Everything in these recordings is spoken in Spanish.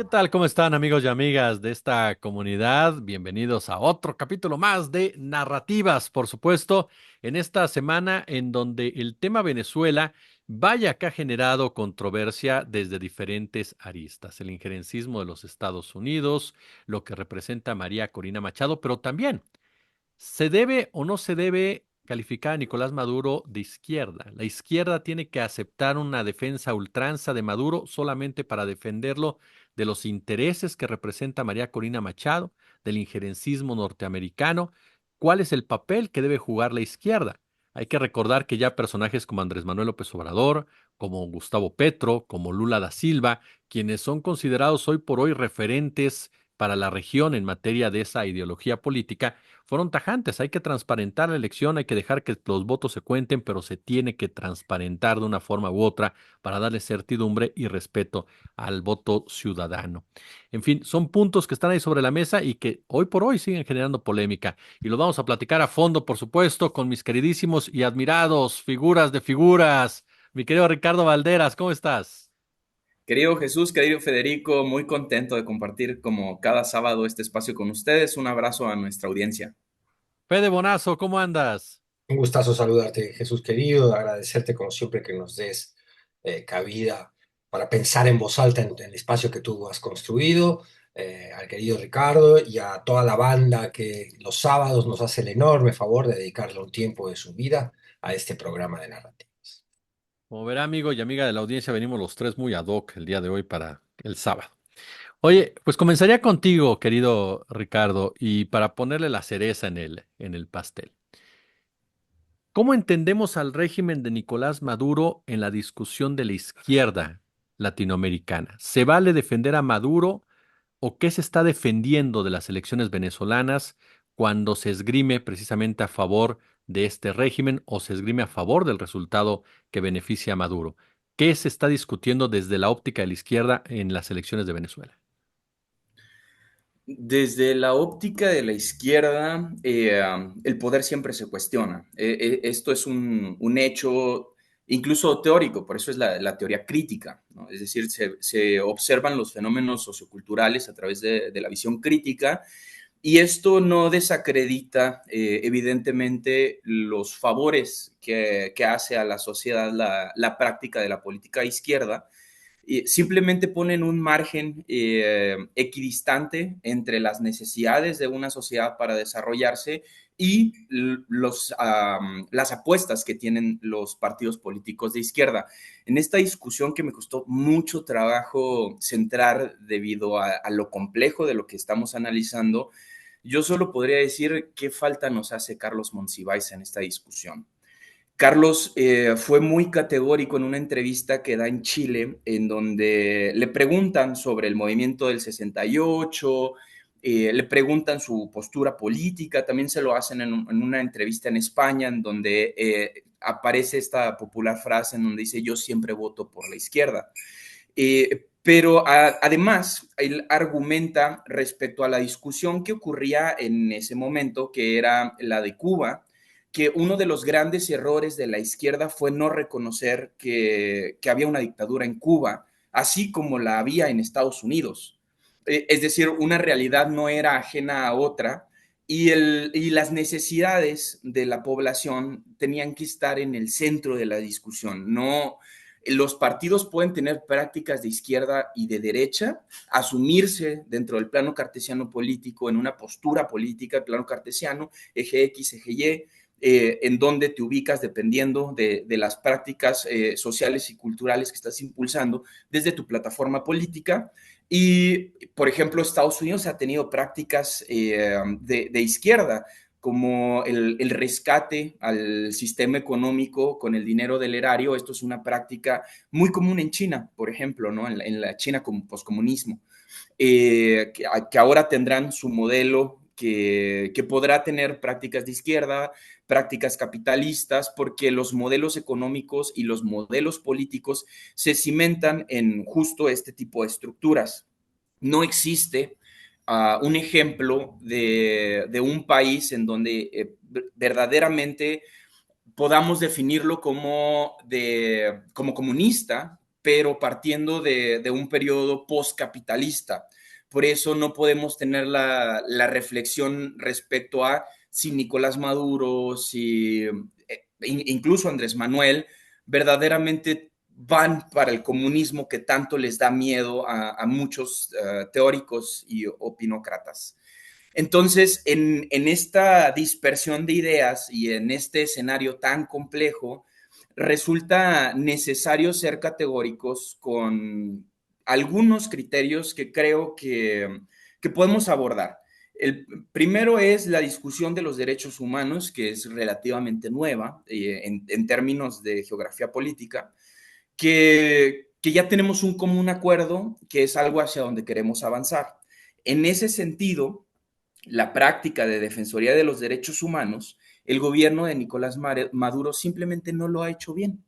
tal? ¿Cómo están amigos y amigas de esta comunidad? Bienvenidos a otro capítulo más de Narrativas, por supuesto, en esta semana en donde el tema Venezuela vaya que ha generado controversia desde diferentes aristas. El injerencismo de los Estados Unidos, lo que representa María Corina Machado, pero también ¿se debe o no se debe calificar a Nicolás Maduro de izquierda? La izquierda tiene que aceptar una defensa a ultranza de Maduro solamente para defenderlo de los intereses que representa María Corina Machado, del injerencismo norteamericano. ¿Cuál es el papel que debe jugar la izquierda? Hay que recordar que ya personajes como Andrés Manuel López Obrador, como Gustavo Petro, como Lula da Silva, quienes son considerados hoy por hoy referentes para la región en materia de esa ideología política, fueron tajantes. Hay que transparentar la elección, hay que dejar que los votos se cuenten, pero se tiene que transparentar de una forma u otra para darle certidumbre y respeto al voto ciudadano. En fin, son puntos que están ahí sobre la mesa y que hoy por hoy siguen generando polémica. Y lo vamos a platicar a fondo, por supuesto, con mis queridísimos y admirados figuras de figuras. Mi querido Ricardo Valderas, ¿cómo estás? Querido Jesús, querido Federico, muy contento de compartir como cada sábado este espacio con ustedes. Un abrazo a nuestra audiencia. Fede Bonazo, ¿cómo andas? Un gustazo saludarte, Jesús querido, agradecerte como siempre que nos des cabida para pensar en voz alta en el espacio que tú has construido, al querido Ricardo y a toda la banda que los sábados nos hace el enorme favor de dedicarle un tiempo de su vida a este programa de narrativas. Como verá, amigo y amiga de la audiencia, venimos los tres muy ad hoc el día de hoy para el sábado. Oye, pues comenzaría contigo, querido Ricardo, y para ponerle la cereza en el pastel. ¿Cómo entendemos al régimen de Nicolás Maduro en la discusión de la izquierda latinoamericana? ¿Se vale defender a Maduro o qué se está defendiendo de las elecciones venezolanas cuando se esgrime precisamente a favor de este régimen o se esgrime a favor del resultado que beneficia a Maduro? ¿Qué se está discutiendo desde la óptica de la izquierda en las elecciones de Venezuela? Desde la óptica de la izquierda, el poder siempre se cuestiona. Esto es un hecho incluso teórico, por eso es la teoría crítica, ¿no? Es decir, se observan los fenómenos socioculturales a través de la visión crítica. Y esto no desacredita, evidentemente, los favores que hace a la sociedad la práctica de la política izquierda. Simplemente ponen un margen equidistante entre las necesidades de una sociedad para desarrollarse y las apuestas que tienen los partidos políticos de izquierda. En esta discusión que me costó mucho trabajo centrar debido a lo complejo de lo que estamos analizando, yo solo podría decir qué falta nos hace Carlos Monsiváis en esta discusión. Carlos fue muy categórico en una entrevista que da en Chile, en donde le preguntan sobre el movimiento del 68, le preguntan su postura política, también se lo hacen en una entrevista en España, en donde aparece esta popular frase en donde dice yo siempre voto por la izquierda. Pero además, él argumenta respecto a la discusión que ocurría en ese momento, que era la de Cuba, que uno de los grandes errores de la izquierda fue no reconocer que había una dictadura en Cuba, así como la había en Estados Unidos. Es decir, una realidad no era ajena a otra y las necesidades de la población tenían que estar en el centro de la discusión, no los partidos pueden tener prácticas de izquierda y de derecha, asumirse dentro del plano cartesiano político en una postura política, el plano cartesiano, eje X, eje Y, en donde te ubicas dependiendo de las prácticas sociales y culturales que estás impulsando desde tu plataforma política. Y, por ejemplo, Estados Unidos ha tenido prácticas de izquierda, como el rescate al sistema económico con el dinero del erario. Esto es una práctica muy común en China, por ejemplo, ¿no? En la China como poscomunismo, que ahora tendrán su modelo que podrá tener prácticas de izquierda, prácticas capitalistas, porque los modelos económicos y los modelos políticos se cimentan en justo este tipo de estructuras. No existe un ejemplo de un país en donde verdaderamente podamos definirlo como comunista, pero partiendo de un periodo postcapitalista. Por eso no podemos tener la reflexión respecto a si Nicolás Maduro, si incluso Andrés Manuel, verdaderamente van para el comunismo que tanto les da miedo a muchos teóricos y opinócratas. Entonces, en esta dispersión de ideas y en este escenario tan complejo, resulta necesario ser categóricos con algunos criterios que creo que podemos abordar. El primero es la discusión de los derechos humanos, que es relativamente nueva en términos de geografía política, que ya tenemos un común acuerdo, que es algo hacia donde queremos avanzar. En ese sentido, la práctica de defensoría de los derechos humanos, el gobierno de Nicolás Maduro simplemente no lo ha hecho bien.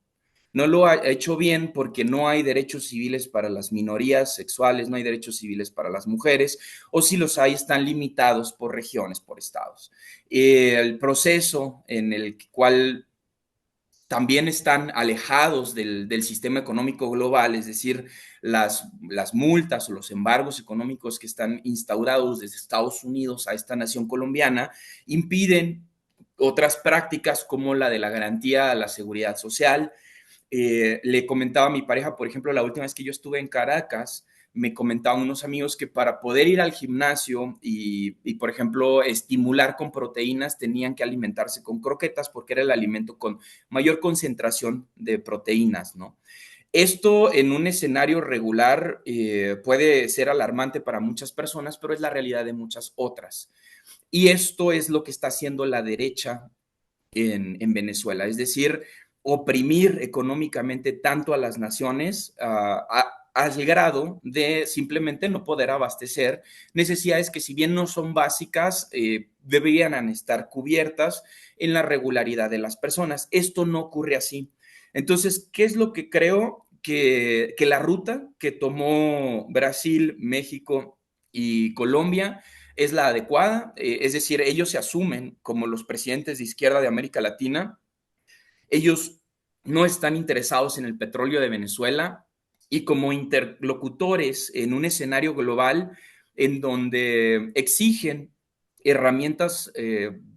No lo ha hecho bien porque no hay derechos civiles para las minorías sexuales, no hay derechos civiles para las mujeres, o si los hay, están limitados por regiones, por estados. El proceso en el cual también están alejados del sistema económico global, es decir, las multas o los embargos económicos que están instaurados desde Estados Unidos a esta nación colombiana, impiden otras prácticas como la de la garantía a la seguridad social. Le comentaba a mi pareja, por ejemplo, la última vez que yo estuve en Caracas, me comentaban unos amigos que para poder ir al gimnasio por ejemplo, estimular con proteínas, tenían que alimentarse con croquetas porque era el alimento con mayor concentración de proteínas, ¿no? Esto en un escenario regular puede ser alarmante para muchas personas, pero es la realidad de muchas otras. Y esto es lo que está haciendo la derecha en Venezuela, es decir, oprimir económicamente tanto a las naciones al grado de simplemente no poder abastecer necesidades que si bien no son básicas, deberían estar cubiertas en la regularidad de las personas. Esto no ocurre así. Entonces, ¿qué es lo que creo? Que la ruta que tomó Brasil, México y Colombia es la adecuada, es decir, ellos se asumen como los presidentes de izquierda de América Latina, ellos no están interesados en el petróleo de Venezuela y como interlocutores en un escenario global en donde exigen herramientas,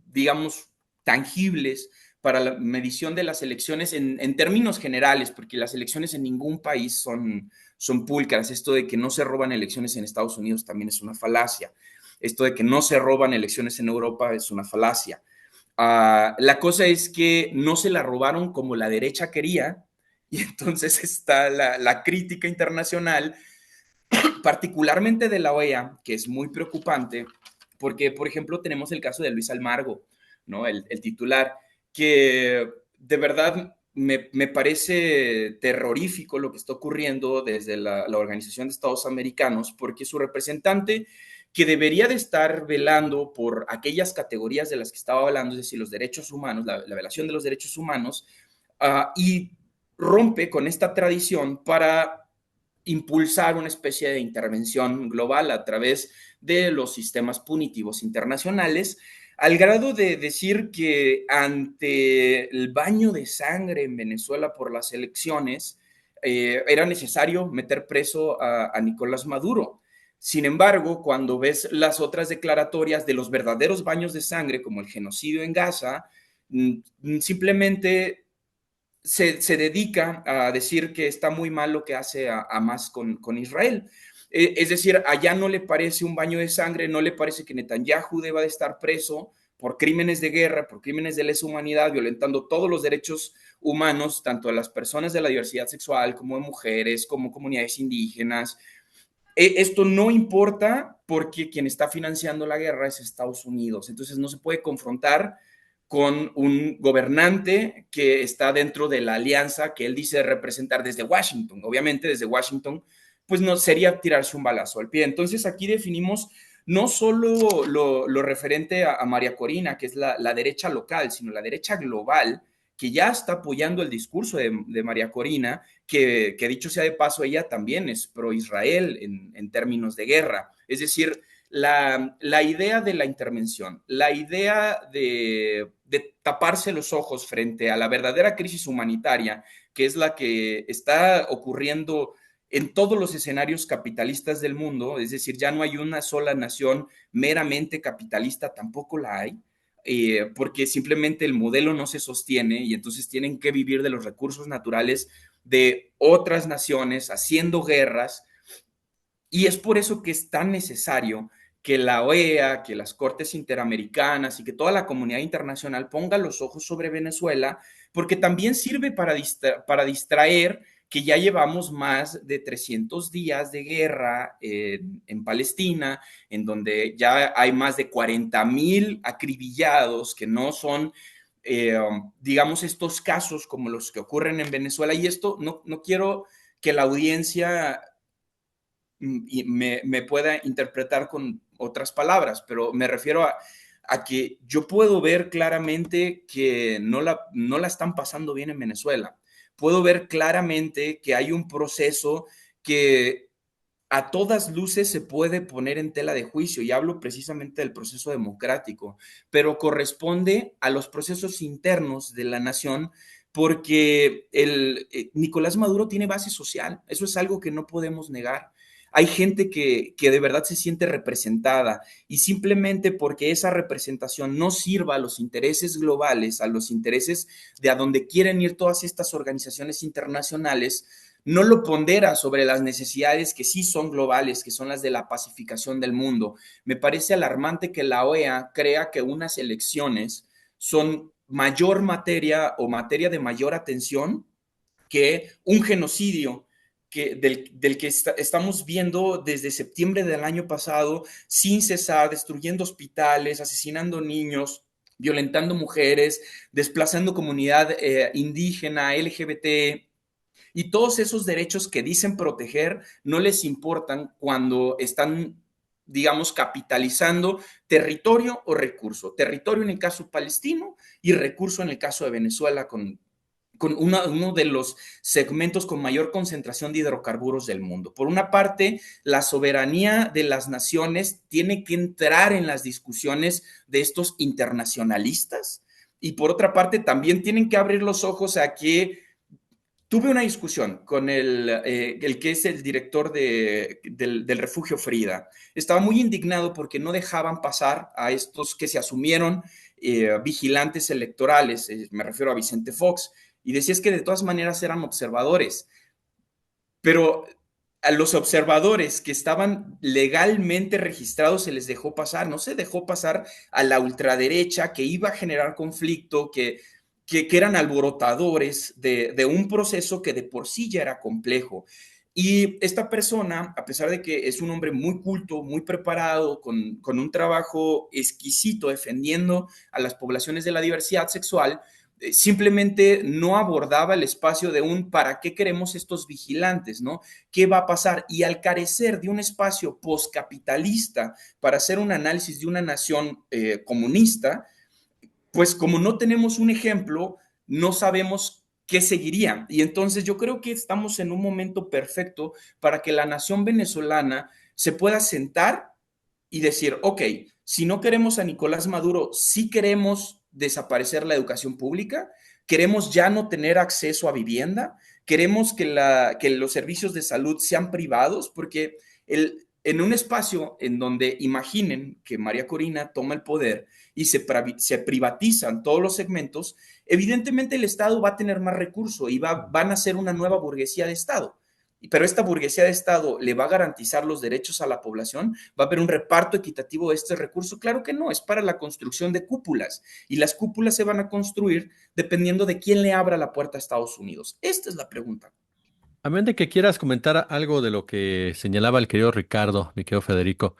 digamos, tangibles para la medición de las elecciones en términos generales, porque las elecciones en ningún país son púlcaras. Esto de que no se roban elecciones en Estados Unidos también es una falacia. Esto de que no se roban elecciones en Europa es una falacia. La cosa es que no se la robaron como la derecha quería, y entonces está la crítica internacional, particularmente de la OEA, que es muy preocupante, porque, por ejemplo, tenemos el caso de Luis Almagro, ¿no? El titular, que de verdad me parece terrorífico lo que está ocurriendo desde la Organización de Estados Americanos, porque su representante, que debería de estar velando por aquellas categorías de las que estaba hablando, es decir, los derechos humanos, la violación de los derechos humanos, y rompe con esta tradición para impulsar una especie de intervención global a través de los sistemas punitivos internacionales, al grado de decir que ante el baño de sangre en Venezuela por las elecciones, era necesario meter preso a Nicolás Maduro. Sin embargo, cuando ves las otras declaratorias de los verdaderos baños de sangre, como el genocidio en Gaza, simplemente se dedica a decir que está muy mal lo que hace Hamas con Israel. Es decir, allá no le parece un baño de sangre, no le parece que Netanyahu deba de estar preso por crímenes de guerra, por crímenes de lesa humanidad, violentando todos los derechos humanos, tanto de las personas de la diversidad sexual como de mujeres, como comunidades indígenas. Esto no importa porque quien está financiando la guerra es Estados Unidos. Entonces no se puede confrontar con un gobernante que está dentro de la alianza que él dice representar desde Washington. Obviamente desde Washington, pues no sería tirarse un balazo al pie. Entonces aquí definimos no solo lo referente a María Corina, que es la derecha local, sino la derecha global, que ya está apoyando el discurso de María Corina, que dicho sea de paso, ella también es pro-Israel en términos de guerra. Es decir, la idea de la intervención, la idea de taparse los ojos frente a la verdadera crisis humanitaria que es la que está ocurriendo en todos los escenarios capitalistas del mundo, es decir, ya no hay una sola nación meramente capitalista, tampoco la hay, porque simplemente el modelo no se sostiene y entonces tienen que vivir de los recursos naturales de otras naciones haciendo guerras, y es por eso que es tan necesario que la OEA, que las Cortes Interamericanas y que toda la comunidad internacional ponga los ojos sobre Venezuela, porque también sirve para distraer que ya llevamos más de 300 días de guerra en Palestina, en donde ya hay más de 40,000 acribillados que no son, digamos, estos casos como los que ocurren en Venezuela. Y esto no quiero que la audiencia y me pueda interpretar con otras palabras, pero me refiero a que yo puedo ver claramente que no la están pasando bien en Venezuela. Puedo ver claramente que hay un proceso que a todas luces se puede poner en tela de juicio, y hablo precisamente del proceso democrático, pero corresponde a los procesos internos de la nación, porque Nicolás Maduro tiene base social, eso es algo que no podemos negar. Hay gente que de verdad se siente representada, y simplemente porque esa representación no sirva a los intereses globales, a los intereses de a donde quieren ir todas estas organizaciones internacionales, no lo pondera sobre las necesidades que sí son globales, que son las de la pacificación del mundo. Me parece alarmante que la OEA crea que unas elecciones son mayor materia o materia de mayor atención que un genocidio del que estamos viendo desde septiembre del año pasado, sin cesar, destruyendo hospitales, asesinando niños, violentando mujeres, desplazando comunidad indígena, LGBT, y todos esos derechos que dicen proteger no les importan cuando están, digamos, capitalizando territorio o recurso. Territorio en el caso palestino y recurso en el caso de Venezuela con uno de los segmentos con mayor concentración de hidrocarburos del mundo. Por una parte, la soberanía de las naciones tiene que entrar en las discusiones de estos internacionalistas, y por otra parte, también tienen que abrir los ojos a que tuve una discusión con el que es el director del refugio Frida. Estaba muy indignado porque no dejaban pasar a estos que se asumieron vigilantes electorales, me refiero a Vicente Fox, y decía es que de todas maneras eran observadores, pero a los observadores que estaban legalmente registrados se les dejó pasar, no se dejó pasar a la ultraderecha que iba a generar conflicto, que eran alborotadores de un proceso que de por sí ya era complejo. Y esta persona, a pesar de que es un hombre muy culto, muy preparado, con un trabajo exquisito defendiendo a las poblaciones de la diversidad sexual, simplemente no abordaba el espacio de un para qué queremos estos vigilantes, ¿no? ¿Qué va a pasar? Y al carecer de un espacio postcapitalista para hacer un análisis de una nación comunista, pues como no tenemos un ejemplo, no sabemos qué seguiría. Y entonces yo creo que estamos en un momento perfecto para que la nación venezolana se pueda sentar y decir, ok, si no queremos a Nicolás Maduro, sí queremos desaparecer la educación pública, queremos ya no tener acceso a vivienda, queremos que los servicios de salud sean privados, porque en un espacio en donde imaginen que María Corina toma el poder y se privatizan todos los segmentos, evidentemente el Estado va a tener más recursos y van a ser una nueva burguesía de Estado. Pero esta burguesía de Estado le va a garantizar los derechos a la población, va a haber un reparto equitativo de este recurso. Claro que no, es para la construcción de cúpulas, y las cúpulas se van a construir dependiendo de quién le abra la puerta a Estados Unidos. Esta es la pregunta. A menos de que quieras comentar algo de lo que señalaba el querido Ricardo, mi querido Federico.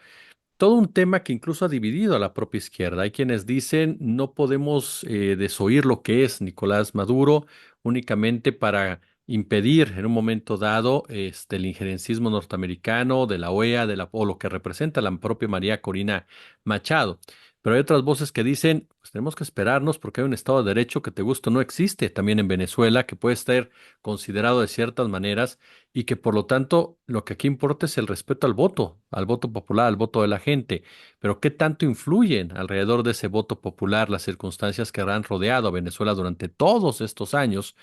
Todo un tema que incluso ha dividido a la propia izquierda. Hay quienes dicen no podemos desoír lo que es Nicolás Maduro únicamente para impedir en un momento dado el injerencismo norteamericano, de la OEA, o lo que representa la propia María Corina Machado. Pero hay otras voces que dicen, pues tenemos que esperarnos porque hay un Estado de Derecho que te guste o no existe también en Venezuela, que puede estar considerado de ciertas maneras y que por lo tanto lo que aquí importa es el respeto al voto popular, al voto de la gente. Pero ¿qué tanto influyen alrededor de ese voto popular las circunstancias que han rodeado a Venezuela durante todos estos años?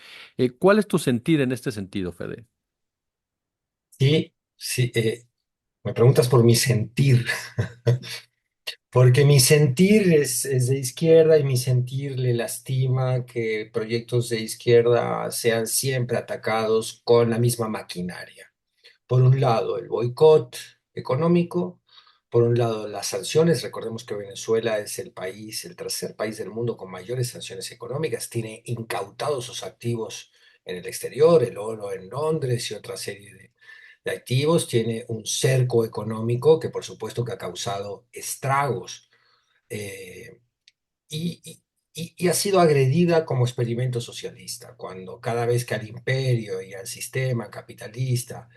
¿Cuál es tu sentir en este sentido, Fede? Sí, sí, me preguntas por mi sentir, porque mi sentir es de izquierda y mi sentir le lastima que proyectos de izquierda sean siempre atacados con la misma maquinaria. Por un lado, el boicot económico, por un lado, las sanciones. Recordemos que Venezuela es el país, el tercer país del mundo con mayores sanciones económicas, tiene incautados sus activos en el exterior, el oro en Londres y otra serie de activos, tiene un cerco económico que por supuesto que ha causado estragos eh, y, y- y ha sido agredida como experimento socialista, cuando cada vez que al imperio y al sistema capitalista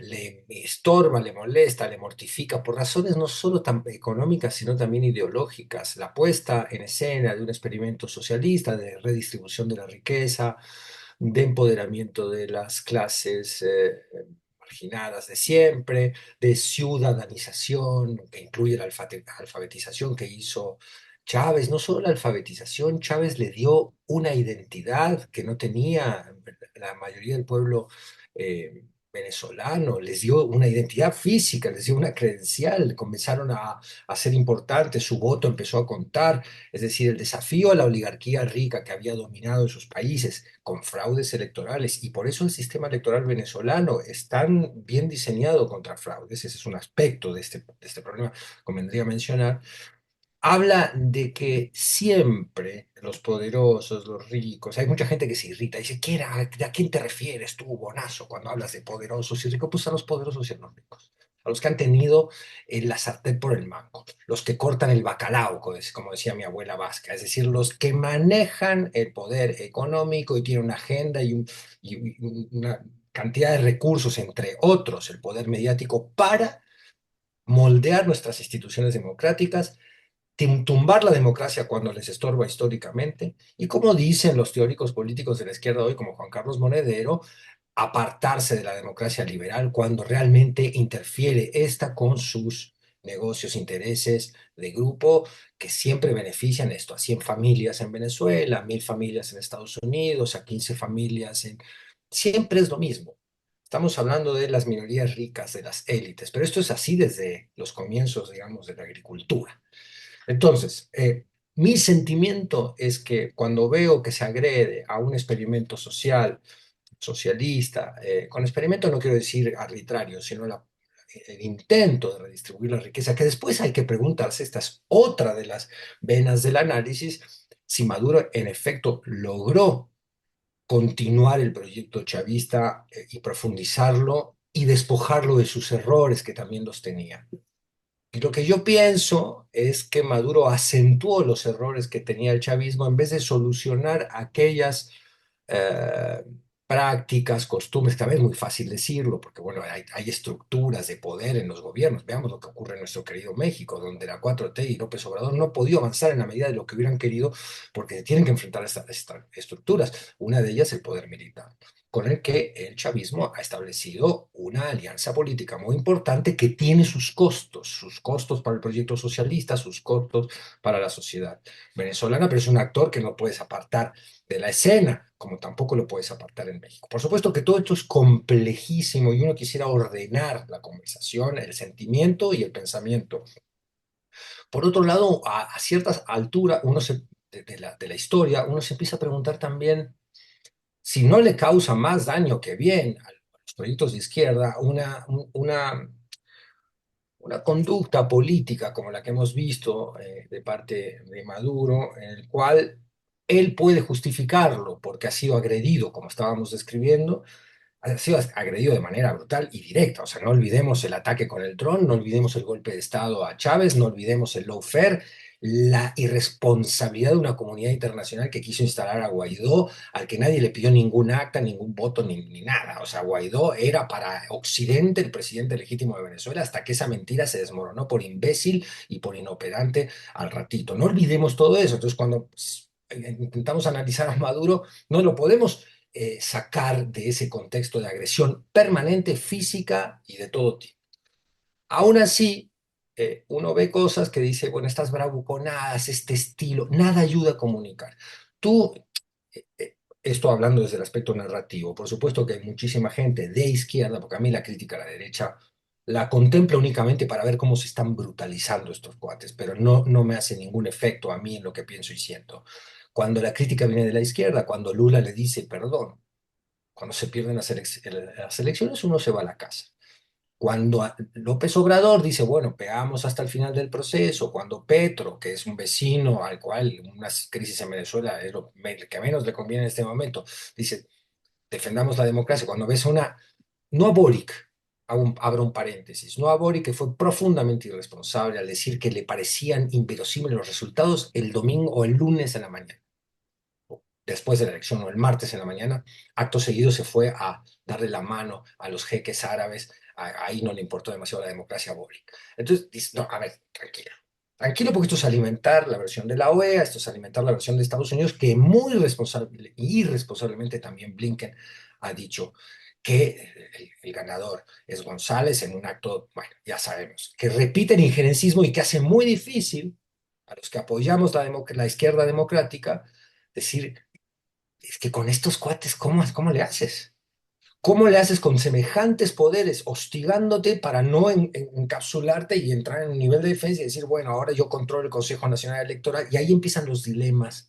le estorba, le molesta, le mortifica, por razones no solo tan económicas, sino también ideológicas. La puesta en escena de un experimento socialista de redistribución de la riqueza, de empoderamiento de las clases marginadas de siempre, de ciudadanización, que incluye la alfabetización que hizo Chávez. No solo la alfabetización, Chávez le dio una identidad que no tenía la mayoría del pueblo venezolano, les dio una identidad física, les dio una credencial, comenzaron a ser importantes, su voto empezó a contar, es decir, el desafío a la oligarquía rica que había dominado esos países con fraudes electorales, y por eso el sistema electoral venezolano es tan bien diseñado contra fraudes. Ese es un aspecto de este problema, convendría mencionar. Habla de que siempre los poderosos, los ricos, hay mucha gente que se irrita, dice, ¿a quién te refieres tú, bonazo, cuando hablas de poderosos y ricos? Pues a los poderosos y a los ricos, a los que han tenido la sartén por el mango, los que cortan el bacalao, como decía mi abuela vasca, es decir, los que manejan el poder económico y tienen una agenda y una cantidad de recursos, entre otros, el poder mediático, para moldear nuestras instituciones democráticas, tumbar la democracia cuando les estorba históricamente, y como dicen los teóricos políticos de la izquierda hoy, como Juan Carlos Monedero, apartarse de la democracia liberal cuando realmente interfiere esta con sus negocios, intereses de grupo que siempre benefician esto, a 100 familias en Venezuela, a 1000 familias en Estados Unidos, a 15 familias en... Siempre es lo mismo. Estamos hablando de las minorías ricas, de las élites, pero esto es así desde los comienzos, digamos, de la agricultura. Entonces, mi sentimiento es que cuando veo que se agrede a un experimento social, socialista, con experimento no quiero decir arbitrario, sino el intento de redistribuir la riqueza, que después hay que preguntarse, esta es otra de las venas del análisis, si Maduro en efecto logró continuar el proyecto chavista y profundizarlo y despojarlo de sus errores que también los tenía. Y lo que yo pienso es que Maduro acentuó los errores que tenía el chavismo en vez de solucionar aquellas eh, prácticas, costumbres, que también es muy fácil decirlo, porque bueno, hay estructuras de poder en los gobiernos. Veamos lo que ocurre en nuestro querido México, donde la 4T y López Obrador no han podido avanzar en la medida de lo que hubieran querido, porque tienen que enfrentar estas estructuras. Una de ellas, el poder militar, con el que el chavismo ha establecido una alianza política muy importante que tiene sus costos para el proyecto socialista, sus costos para la sociedad venezolana, pero es un actor que no puedes apartar de la escena, como tampoco lo puedes apartar en México. Por supuesto que todo esto es complejísimo y uno quisiera ordenar la conversación, el sentimiento y el pensamiento. Por otro lado, a ciertas alturas de la historia, uno se empieza a preguntar también si no le causa más daño que bien a los proyectos de izquierda una conducta política como la que hemos visto de parte de Maduro, en el cual él puede justificarlo porque ha sido agredido, como estábamos describiendo, ha sido agredido de manera brutal y directa. O sea, no olvidemos el ataque con el dron, no olvidemos el golpe de Estado a Chávez, no olvidemos el lawfare la irresponsabilidad de una comunidad internacional que quiso instalar a Guaidó, al que nadie le pidió ningún acta, ningún voto, ni nada. O sea, Guaidó era para Occidente el presidente legítimo de Venezuela hasta que esa mentira se desmoronó por imbécil y por inoperante al ratito. No olvidemos todo eso. Entonces, cuando intentamos analizar a Maduro, no lo podemos sacar de ese contexto de agresión permanente, física y de todo tipo. Aún así, uno ve cosas que dice, bueno, estas bravuconadas, este estilo, nada ayuda a comunicar. Tú, esto hablando desde el aspecto narrativo, por supuesto que hay muchísima gente de izquierda, porque a mí la crítica a la derecha la contempla únicamente para ver cómo se están brutalizando estos cuates, pero no me hace ningún efecto a mí en lo que pienso y siento. Cuando la crítica viene de la izquierda, cuando Lula le dice perdón, cuando se pierden las elecciones, uno se va a la casa. Cuando López Obrador dice, bueno, pegamos hasta el final del proceso, cuando Petro, que es un vecino al cual una crisis en Venezuela es lo que menos le conviene en este momento, dice, defendamos la democracia, cuando ves una, no a Boric, abro un paréntesis, no a Boric, que fue profundamente irresponsable al decir que le parecían inverosímiles los resultados el domingo o el lunes en la mañana, después de la elección o el martes en la mañana, acto seguido se fue a darle la mano a los jeques árabes, ahí no le importó demasiado la democracia a Boric. Entonces, dice, no, a ver, tranquilo. Tranquilo, porque esto es alimentar la versión de la OEA, esto es alimentar la versión de Estados Unidos, que muy responsable, irresponsablemente también Blinken ha dicho que el ganador es González en un acto, bueno, ya sabemos, que repite el injerencismo y que hace muy difícil a los que apoyamos la izquierda democrática decir, es que con estos cuates, ¿cómo le haces? ¿Cómo le haces con semejantes poderes hostigándote para no encapsularte y entrar en un nivel de defensa y decir, bueno, ahora yo controlo el Consejo Nacional Electoral? Y ahí empiezan los dilemas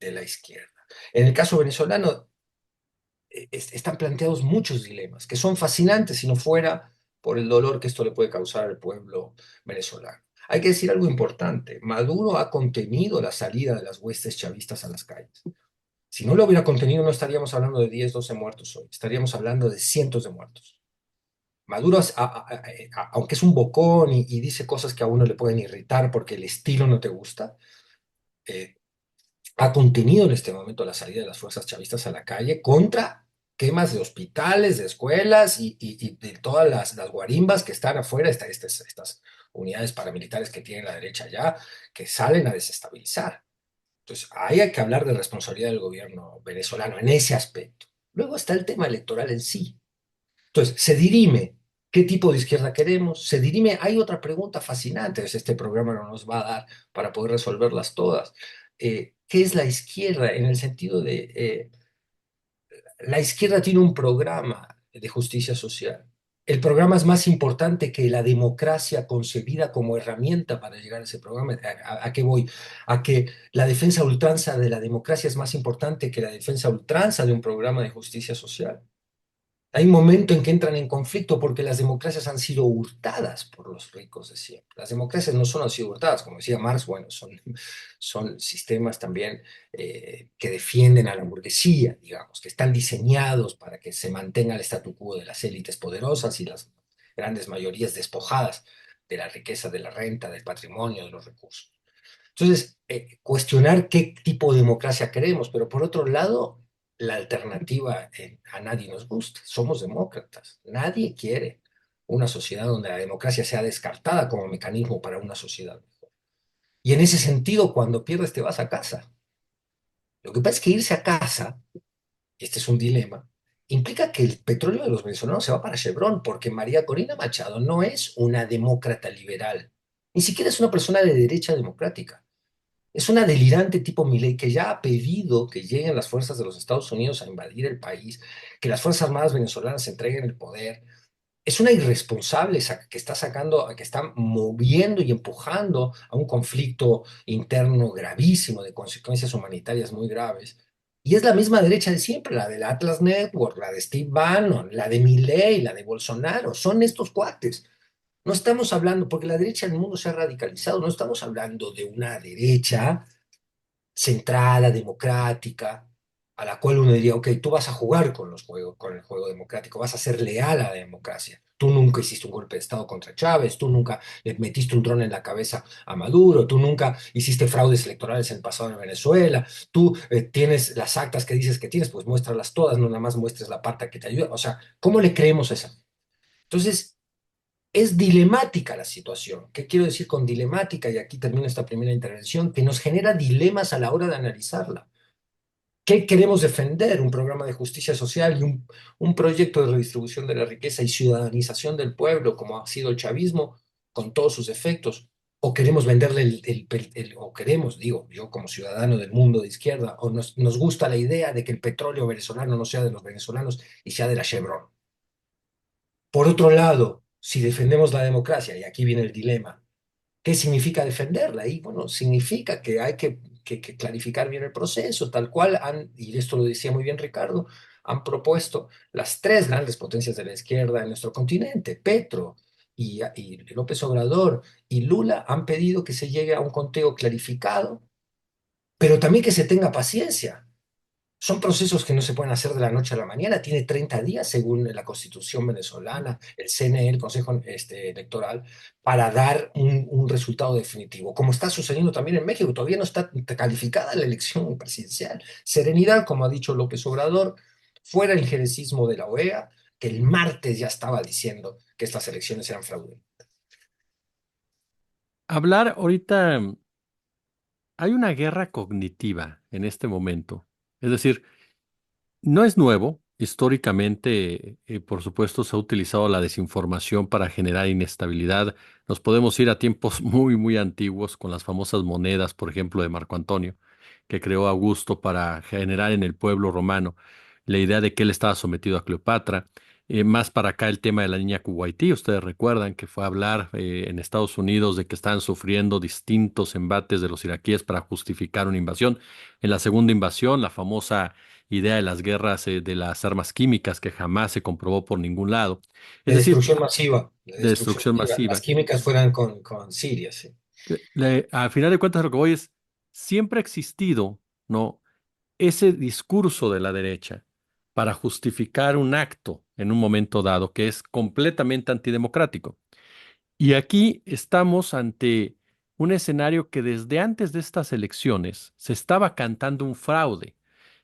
de la izquierda. En el caso venezolano, están planteados muchos dilemas que son fascinantes si no fuera por el dolor que esto le puede causar al pueblo venezolano. Hay que decir algo importante. Maduro ha contenido la salida de las huestes chavistas a las calles. Si no lo hubiera contenido, no estaríamos hablando de 10, 12 muertos hoy, estaríamos hablando de cientos de muertos. Maduro, aunque es un bocón y dice cosas que a uno le pueden irritar porque el estilo no te gusta, eh, ha contenido en este momento la salida de las fuerzas chavistas a la calle contra quemas de hospitales, de escuelas y de todas las guarimbas que están afuera, estas unidades paramilitares que tiene la derecha ya, que salen a desestabilizar. Entonces, ahí hay que hablar de responsabilidad del gobierno venezolano en ese aspecto. Luego está el tema electoral en sí. Entonces, se dirime qué tipo de izquierda queremos, se dirime, hay otra pregunta fascinante, pues este programa no nos va a dar para poder resolverlas todas. ¿Qué es la izquierda? En el sentido de, la izquierda tiene un programa de justicia social. El programa es más importante que la democracia concebida como herramienta para llegar a ese programa. ¿A qué voy? A que la defensa a ultranza de la democracia es más importante que la defensa a ultranza de un programa de justicia social. Hay un momento en que entran en conflicto porque las democracias han sido hurtadas por los ricos de siempre. Las democracias no solo han sido hurtadas, como decía Marx, bueno, son sistemas también que defienden a la burguesía, digamos, que están diseñados para que se mantenga el statu quo de las élites poderosas y las grandes mayorías despojadas de la riqueza, de la renta, del patrimonio, de los recursos. Entonces, cuestionar qué tipo de democracia queremos, pero por otro lado, la alternativa a nadie nos gusta. Somos demócratas. Nadie quiere una sociedad donde la democracia sea descartada como mecanismo para una sociedad mejor. Y en ese sentido, cuando pierdes, te vas a casa. Lo que pasa es que irse a casa, y este es un dilema, implica que el petróleo de los venezolanos se va para Chevron, porque María Corina Machado no es una demócrata liberal, ni siquiera es una persona de derecha democrática. Es una delirante tipo Milei que ya ha pedido que lleguen las fuerzas de los Estados Unidos a invadir el país, que las Fuerzas Armadas venezolanas entreguen el poder. Es una irresponsable que está sacando, que está moviendo y empujando a un conflicto interno gravísimo de consecuencias humanitarias muy graves. Y es la misma derecha de siempre, la del Atlas Network, la de Steve Bannon, la de Milei, la de Bolsonaro. Son estos cuates. No estamos hablando, porque la derecha del mundo se ha radicalizado, no estamos hablando de una derecha centrada, democrática. a la cual uno diría, ok, tú vas a jugar con los juegos, con el juego democrático, vas a ser leal a la democracia. Tú nunca hiciste un golpe de Estado contra Chávez, tú nunca le metiste un dron en la cabeza a Maduro, tú nunca hiciste fraudes electorales en el pasado en Venezuela, tú tienes las actas que dices que tienes, pues muéstralas todas, no nada más muestres la parte que te ayuda. O sea, ¿cómo le creemos a esa? Entonces, es dilemática la situación. ¿Qué quiero decir con dilemática? Y aquí termino esta primera intervención, que nos genera dilemas a la hora de analizarla. ¿Qué queremos defender? ¿Un programa de justicia social y un proyecto de redistribución de la riqueza y ciudadanización del pueblo, como ha sido el chavismo, con todos sus efectos? ¿O queremos venderle o queremos, digo, yo como ciudadano del mundo de izquierda, o nos gusta la idea de que el petróleo venezolano no sea de los venezolanos y sea de la Chevron? Por otro lado, si defendemos la democracia, y aquí viene el dilema, ¿qué significa defenderla? Y bueno, significa que hay que clarificar bien el proceso, tal cual han, y esto lo decía muy bien Ricardo, han propuesto las tres grandes potencias de la izquierda en nuestro continente, Petro y López Obrador y Lula, han pedido que se llegue a un conteo clarificado, pero también que se tenga paciencia. Son procesos que no se pueden hacer de la noche a la mañana. Tiene 30 días, según la Constitución venezolana, el CNE, el Consejo Electoral, para dar un resultado definitivo. Como está sucediendo también en México, todavía no está calificada la elección presidencial. Serenidad, como ha dicho López Obrador, fuera el gerecismo de la OEA, que el martes ya estaba diciendo que estas elecciones eran fraudulentas. Hablar ahorita, hay una guerra cognitiva en este momento. Es decir, no es nuevo. Históricamente, por supuesto, se ha utilizado la desinformación para generar inestabilidad. Nos podemos ir a tiempos muy, muy antiguos con las famosas monedas, por ejemplo, de Marco Antonio, que creó Augusto para generar en el pueblo romano la idea de que él estaba sometido a Cleopatra. Más para acá el tema de la niña Kuwaití. Ustedes recuerdan que fue a hablar en Estados Unidos de que estaban sufriendo distintos embates de los iraquíes para justificar una invasión. En la segunda invasión, la famosa idea de las guerras de las armas químicas que jamás se comprobó por ningún lado. Es De decir, destrucción masiva, de de destrucción destrucción masiva. Las masiva. químicas fueran con Siria, sí. Al final de cuentas, lo que voy es, siempre ha existido, ¿no? Ese discurso de la derecha para justificar un acto en un momento dado que es completamente antidemocrático. Y aquí estamos ante un escenario que desde antes de estas elecciones se estaba cantando un fraude,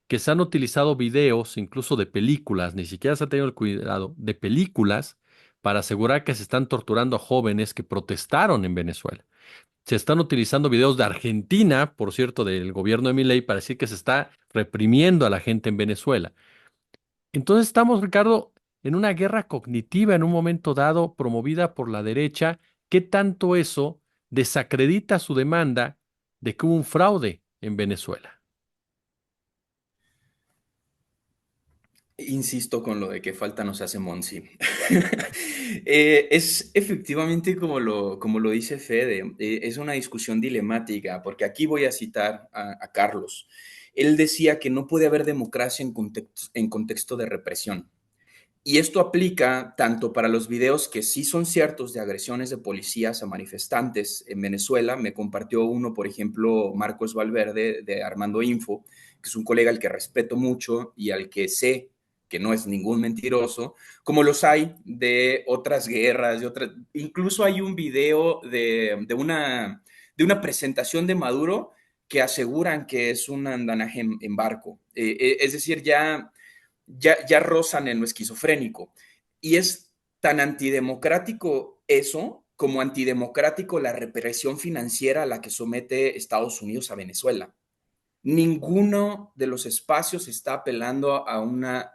que se han utilizado videos, incluso de películas, ni siquiera se ha tenido el cuidado de películas para asegurar que se están torturando a jóvenes que protestaron en Venezuela. Se están utilizando videos de Argentina, por cierto, del gobierno de Milei, para decir que se está reprimiendo a la gente en Venezuela. Entonces estamos, Ricardo, en una guerra cognitiva en un momento dado promovida por la derecha. ¿Qué tanto eso desacredita su demanda de que hubo un fraude en Venezuela? Insisto con lo de que falta nos hace Monsi. Es efectivamente como lo dice Fede, es una discusión dilemática, porque aquí voy a citar a Carlos. Él decía que no puede haber democracia en contexto de represión. Y esto aplica tanto para los videos que sí son ciertos de agresiones de policías a manifestantes en Venezuela. Me compartió uno, por ejemplo, Marcos Valverde de Armando Info, que es un colega al que respeto mucho y al que sé que no es ningún mentiroso, como los hay de otras guerras, incluso hay un video de una presentación de Maduro que aseguran que es un andanaje en barco. Es decir, ya rozan en lo esquizofrénico. Y es tan antidemocrático eso como antidemocrático la represión financiera a la que somete Estados Unidos a Venezuela. Ninguno de los espacios está apelando a una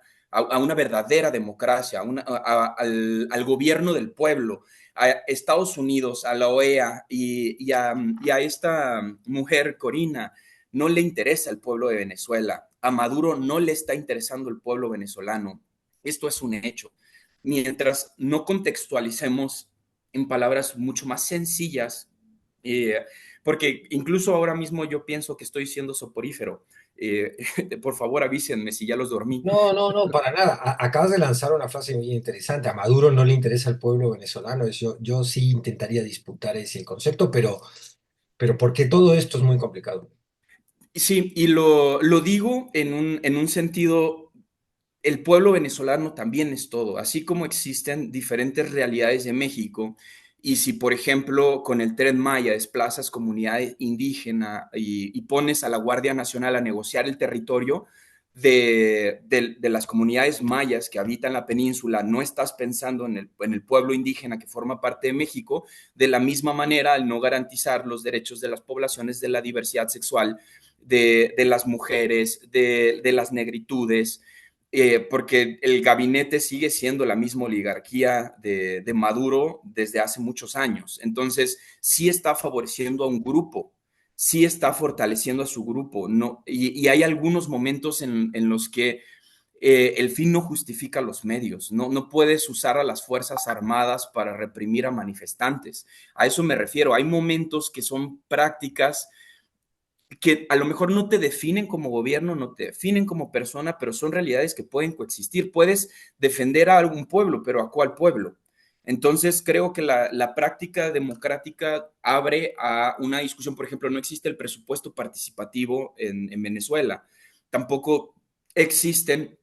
verdadera democracia, al gobierno del pueblo, a Estados Unidos, a la OEA y a esta mujer, Corina, no le interesa el pueblo de Venezuela. A Maduro no le está interesando el pueblo venezolano. Esto es un hecho. Mientras no contextualicemos en palabras mucho más sencillas, eh, porque incluso ahora mismo yo pienso que estoy siendo soporífero. Eh, por favor, avísenme si ya los dormí. No, no, no, para nada. Acabas de lanzar una frase muy interesante. A Maduro no le interesa el pueblo venezolano. Yo sí intentaría disputar ese concepto, pero porque todo esto es muy complicado. Sí, y lo digo en un sentido, el pueblo venezolano también es todo, así como existen diferentes realidades de México. Y si, por ejemplo, con el Tren Maya desplazas comunidades indígenas y pones a la Guardia Nacional a negociar el territorio de las comunidades mayas que habitan la península, no estás pensando en el pueblo indígena que forma parte de México. De la misma manera, al no garantizar los derechos de las poblaciones, de la diversidad sexual, de las mujeres, de las negritudes, porque el gabinete sigue siendo la misma oligarquía de Maduro desde hace muchos años. Entonces, sí está favoreciendo a un grupo, sí está fortaleciendo a su grupo, no, y hay algunos momentos en los que el fin no justifica los medios. No, no puedes usar a las Fuerzas Armadas para reprimir a manifestantes. A eso me refiero. Hay momentos que son prácticas que a lo mejor no te definen como gobierno, no te definen como persona, pero son realidades que pueden coexistir. Puedes defender a algún pueblo, pero ¿a cuál pueblo? Entonces, creo que la práctica democrática abre a una discusión. Por ejemplo, no existe el presupuesto participativo en Venezuela. Tampoco existen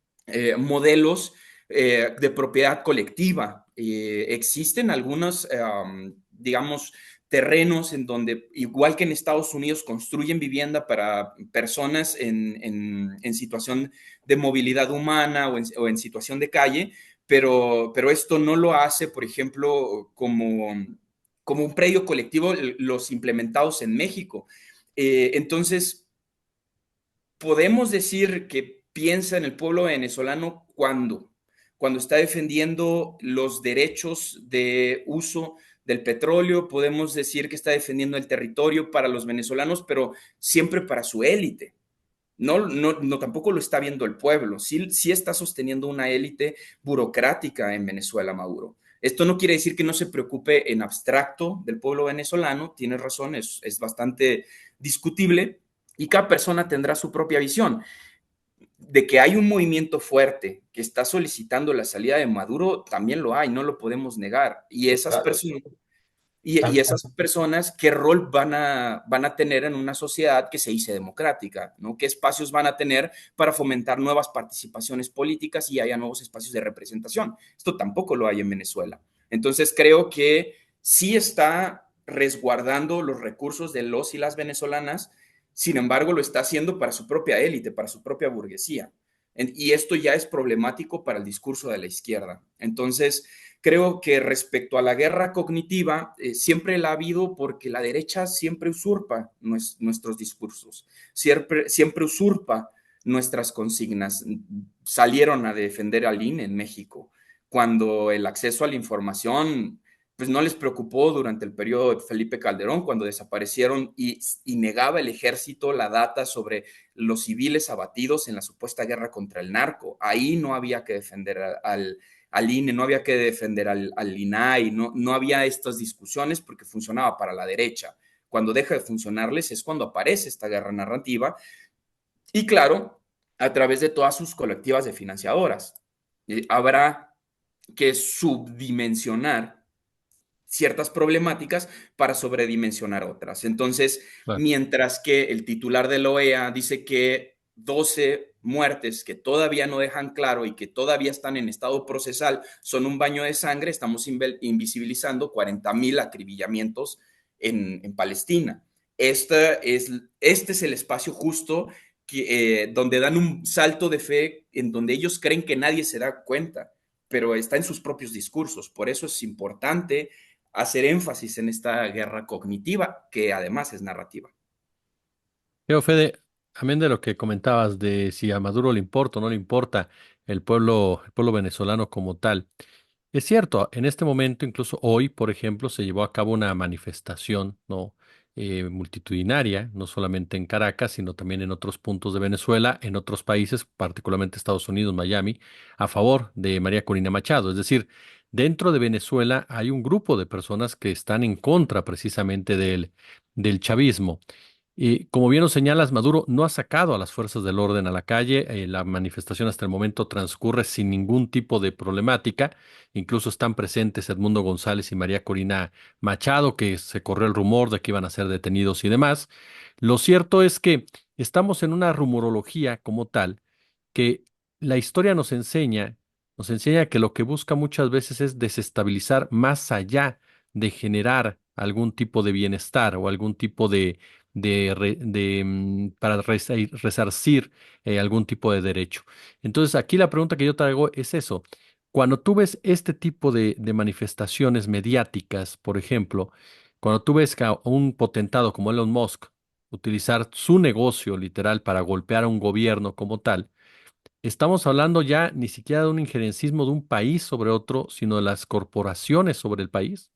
modelos de propiedad colectiva. Existen algunos, digamos, terrenos en donde, igual que en Estados Unidos, construyen vivienda para personas en situación de movilidad humana o en situación de calle, pero esto no lo hace, por ejemplo, como un predio colectivo los implementados en México. Entonces, podemos decir que piensa en el pueblo venezolano cuando está defendiendo los derechos de uso del petróleo, podemos decir que está defendiendo el territorio para los venezolanos, pero siempre para su élite. No, no, no, tampoco lo está viendo el pueblo. Sí, sí está sosteniendo una élite burocrática en Venezuela, Maduro. Esto no quiere decir que no se preocupe en abstracto del pueblo venezolano, tienes razón, es bastante discutible y cada persona tendrá su propia visión. De que hay un movimiento fuerte que está solicitando la salida de Maduro, también lo hay, no lo podemos negar. Claro. Y esas personas, ¿qué rol van a tener en una sociedad que se dice democrática? ¿No? ¿Qué espacios van a tener para fomentar nuevas participaciones políticas y haya nuevos espacios de representación? Esto tampoco lo hay en Venezuela. Entonces creo que sí está resguardando los recursos de los y las venezolanas, sin embargo lo está haciendo para su propia élite, para su propia burguesía. Y esto ya es problemático para el discurso de la izquierda. Entonces, creo que respecto a la guerra cognitiva, siempre la ha habido porque la derecha siempre usurpa nuestros discursos, siempre usurpa nuestras consignas. Salieron a defender al INE en México cuando el acceso a la información pues no les preocupó durante el periodo de Felipe Calderón, cuando desaparecieron y negaba el ejército la data sobre los civiles abatidos en la supuesta guerra contra el narco. Ahí no había que defender al INE, no había que defender al INAI, no había estas discusiones porque funcionaba para la derecha. Cuando deja de funcionarles es cuando aparece esta guerra narrativa y claro, a través de todas sus colectivas de financiadoras. Habrá que subdimensionar ciertas problemáticas para sobredimensionar otras. Entonces, Claro. mientras que el titular de la OEA dice que 12 muertes que todavía no dejan claro y que todavía están en estado procesal son un baño de sangre, estamos invisibilizando 40,000 acribillamientos en Palestina. Este es el espacio justo donde dan un salto de fe, en donde ellos creen que nadie se da cuenta, pero está en sus propios discursos. Por eso es importante hacer énfasis en esta guerra cognitiva, que además es narrativa. Creo, Fede, amén de lo que comentabas de si a Maduro le importa o no le importa el pueblo venezolano como tal. Es cierto, en este momento, incluso hoy, por ejemplo, se llevó a cabo una manifestación, ¿no? Multitudinaria, no solamente en Caracas, sino también en otros puntos de Venezuela, en otros países, particularmente Estados Unidos, Miami, a favor de María Corina Machado. Es decir, dentro de Venezuela hay un grupo de personas que están en contra precisamente del chavismo. Y como bien lo señalas, Maduro no ha sacado a las fuerzas del orden a la calle. La manifestación hasta el momento transcurre sin ningún tipo de problemática. Incluso están presentes Edmundo González y María Corina Machado, que se corrió el rumor de que iban a ser detenidos y demás. Lo cierto es que estamos en una rumorología como tal, que la historia nos enseña que lo que busca muchas veces es desestabilizar más allá de generar algún tipo de bienestar o algún tipo para resarcir algún tipo de derecho. Entonces, aquí la pregunta que yo traigo es eso. Cuando tú ves este tipo de manifestaciones mediáticas, por ejemplo, cuando tú ves que a un potentado como Elon Musk utilizar su negocio literal para golpear a un gobierno como tal, estamos hablando ya ni siquiera de un injerencismo de un país sobre otro, sino de las corporaciones sobre el país.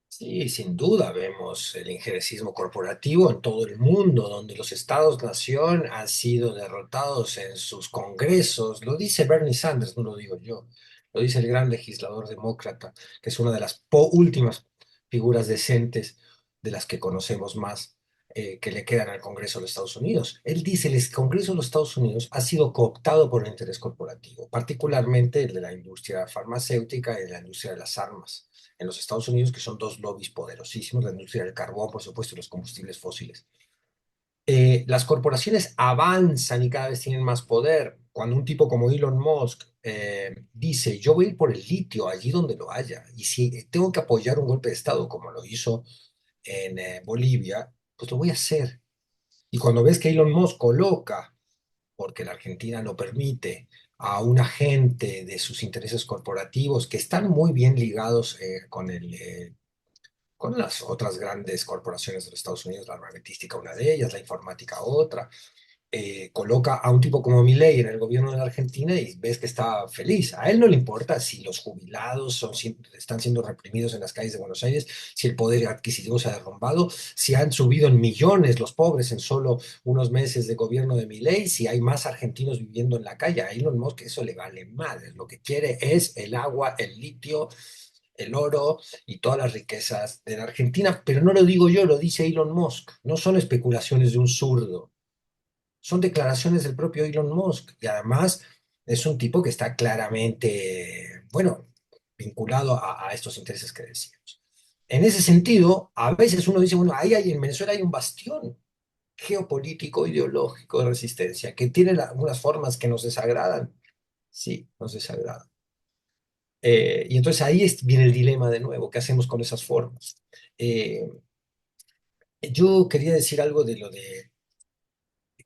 Sí, sin duda vemos el injerencismo corporativo en todo el mundo, donde los estados-nación han sido derrotados en sus congresos. Lo dice Bernie Sanders, no lo digo yo. Lo dice el gran legislador demócrata, que es una de las últimas figuras decentes de las que conocemos más, que le quedan al Congreso de los Estados Unidos. Él dice, el Congreso de los Estados Unidos ha sido cooptado por el interés corporativo, particularmente el de la industria farmacéutica y de la industria de las armas en los Estados Unidos, que son dos lobbies poderosísimos, la industria del carbón, por supuesto, y los combustibles fósiles. Las corporaciones avanzan y cada vez tienen más poder. Cuando un tipo como Elon Musk dice, yo voy a ir por el litio allí donde lo haya, y si tengo que apoyar un golpe de Estado como lo hizo en Bolivia, pues lo voy a hacer. Y cuando ves que Elon Musk coloca, porque la Argentina lo permite, a un agente de sus intereses corporativos que están muy bien ligados con las otras grandes corporaciones de los Estados Unidos, la armamentística una de ellas, la informática otra, coloca a un tipo como Milei en el gobierno de la Argentina y ves que está feliz. A él no le importa si los jubilados están siendo reprimidos en las calles de Buenos Aires, si el poder adquisitivo se ha derrumbado, si han subido en millones los pobres en solo unos meses de gobierno de Milei, si hay más argentinos viviendo en la calle. A Elon Musk eso le vale madre. Lo que quiere es el agua, el litio, el oro y todas las riquezas de la Argentina, pero no lo digo yo, lo dice Elon Musk, no son especulaciones de un zurdo, son declaraciones del propio Elon Musk y además es un tipo que está claramente, bueno, vinculado a estos intereses que decíamos. En ese sentido, a veces uno dice, bueno, ahí hay, en Venezuela hay un bastión geopolítico, ideológico de resistencia, que tiene algunas formas que nos desagradan. Sí, nos desagradan. Y entonces ahí viene el dilema de nuevo, ¿qué hacemos con esas formas? Eh, yo quería decir algo de lo de,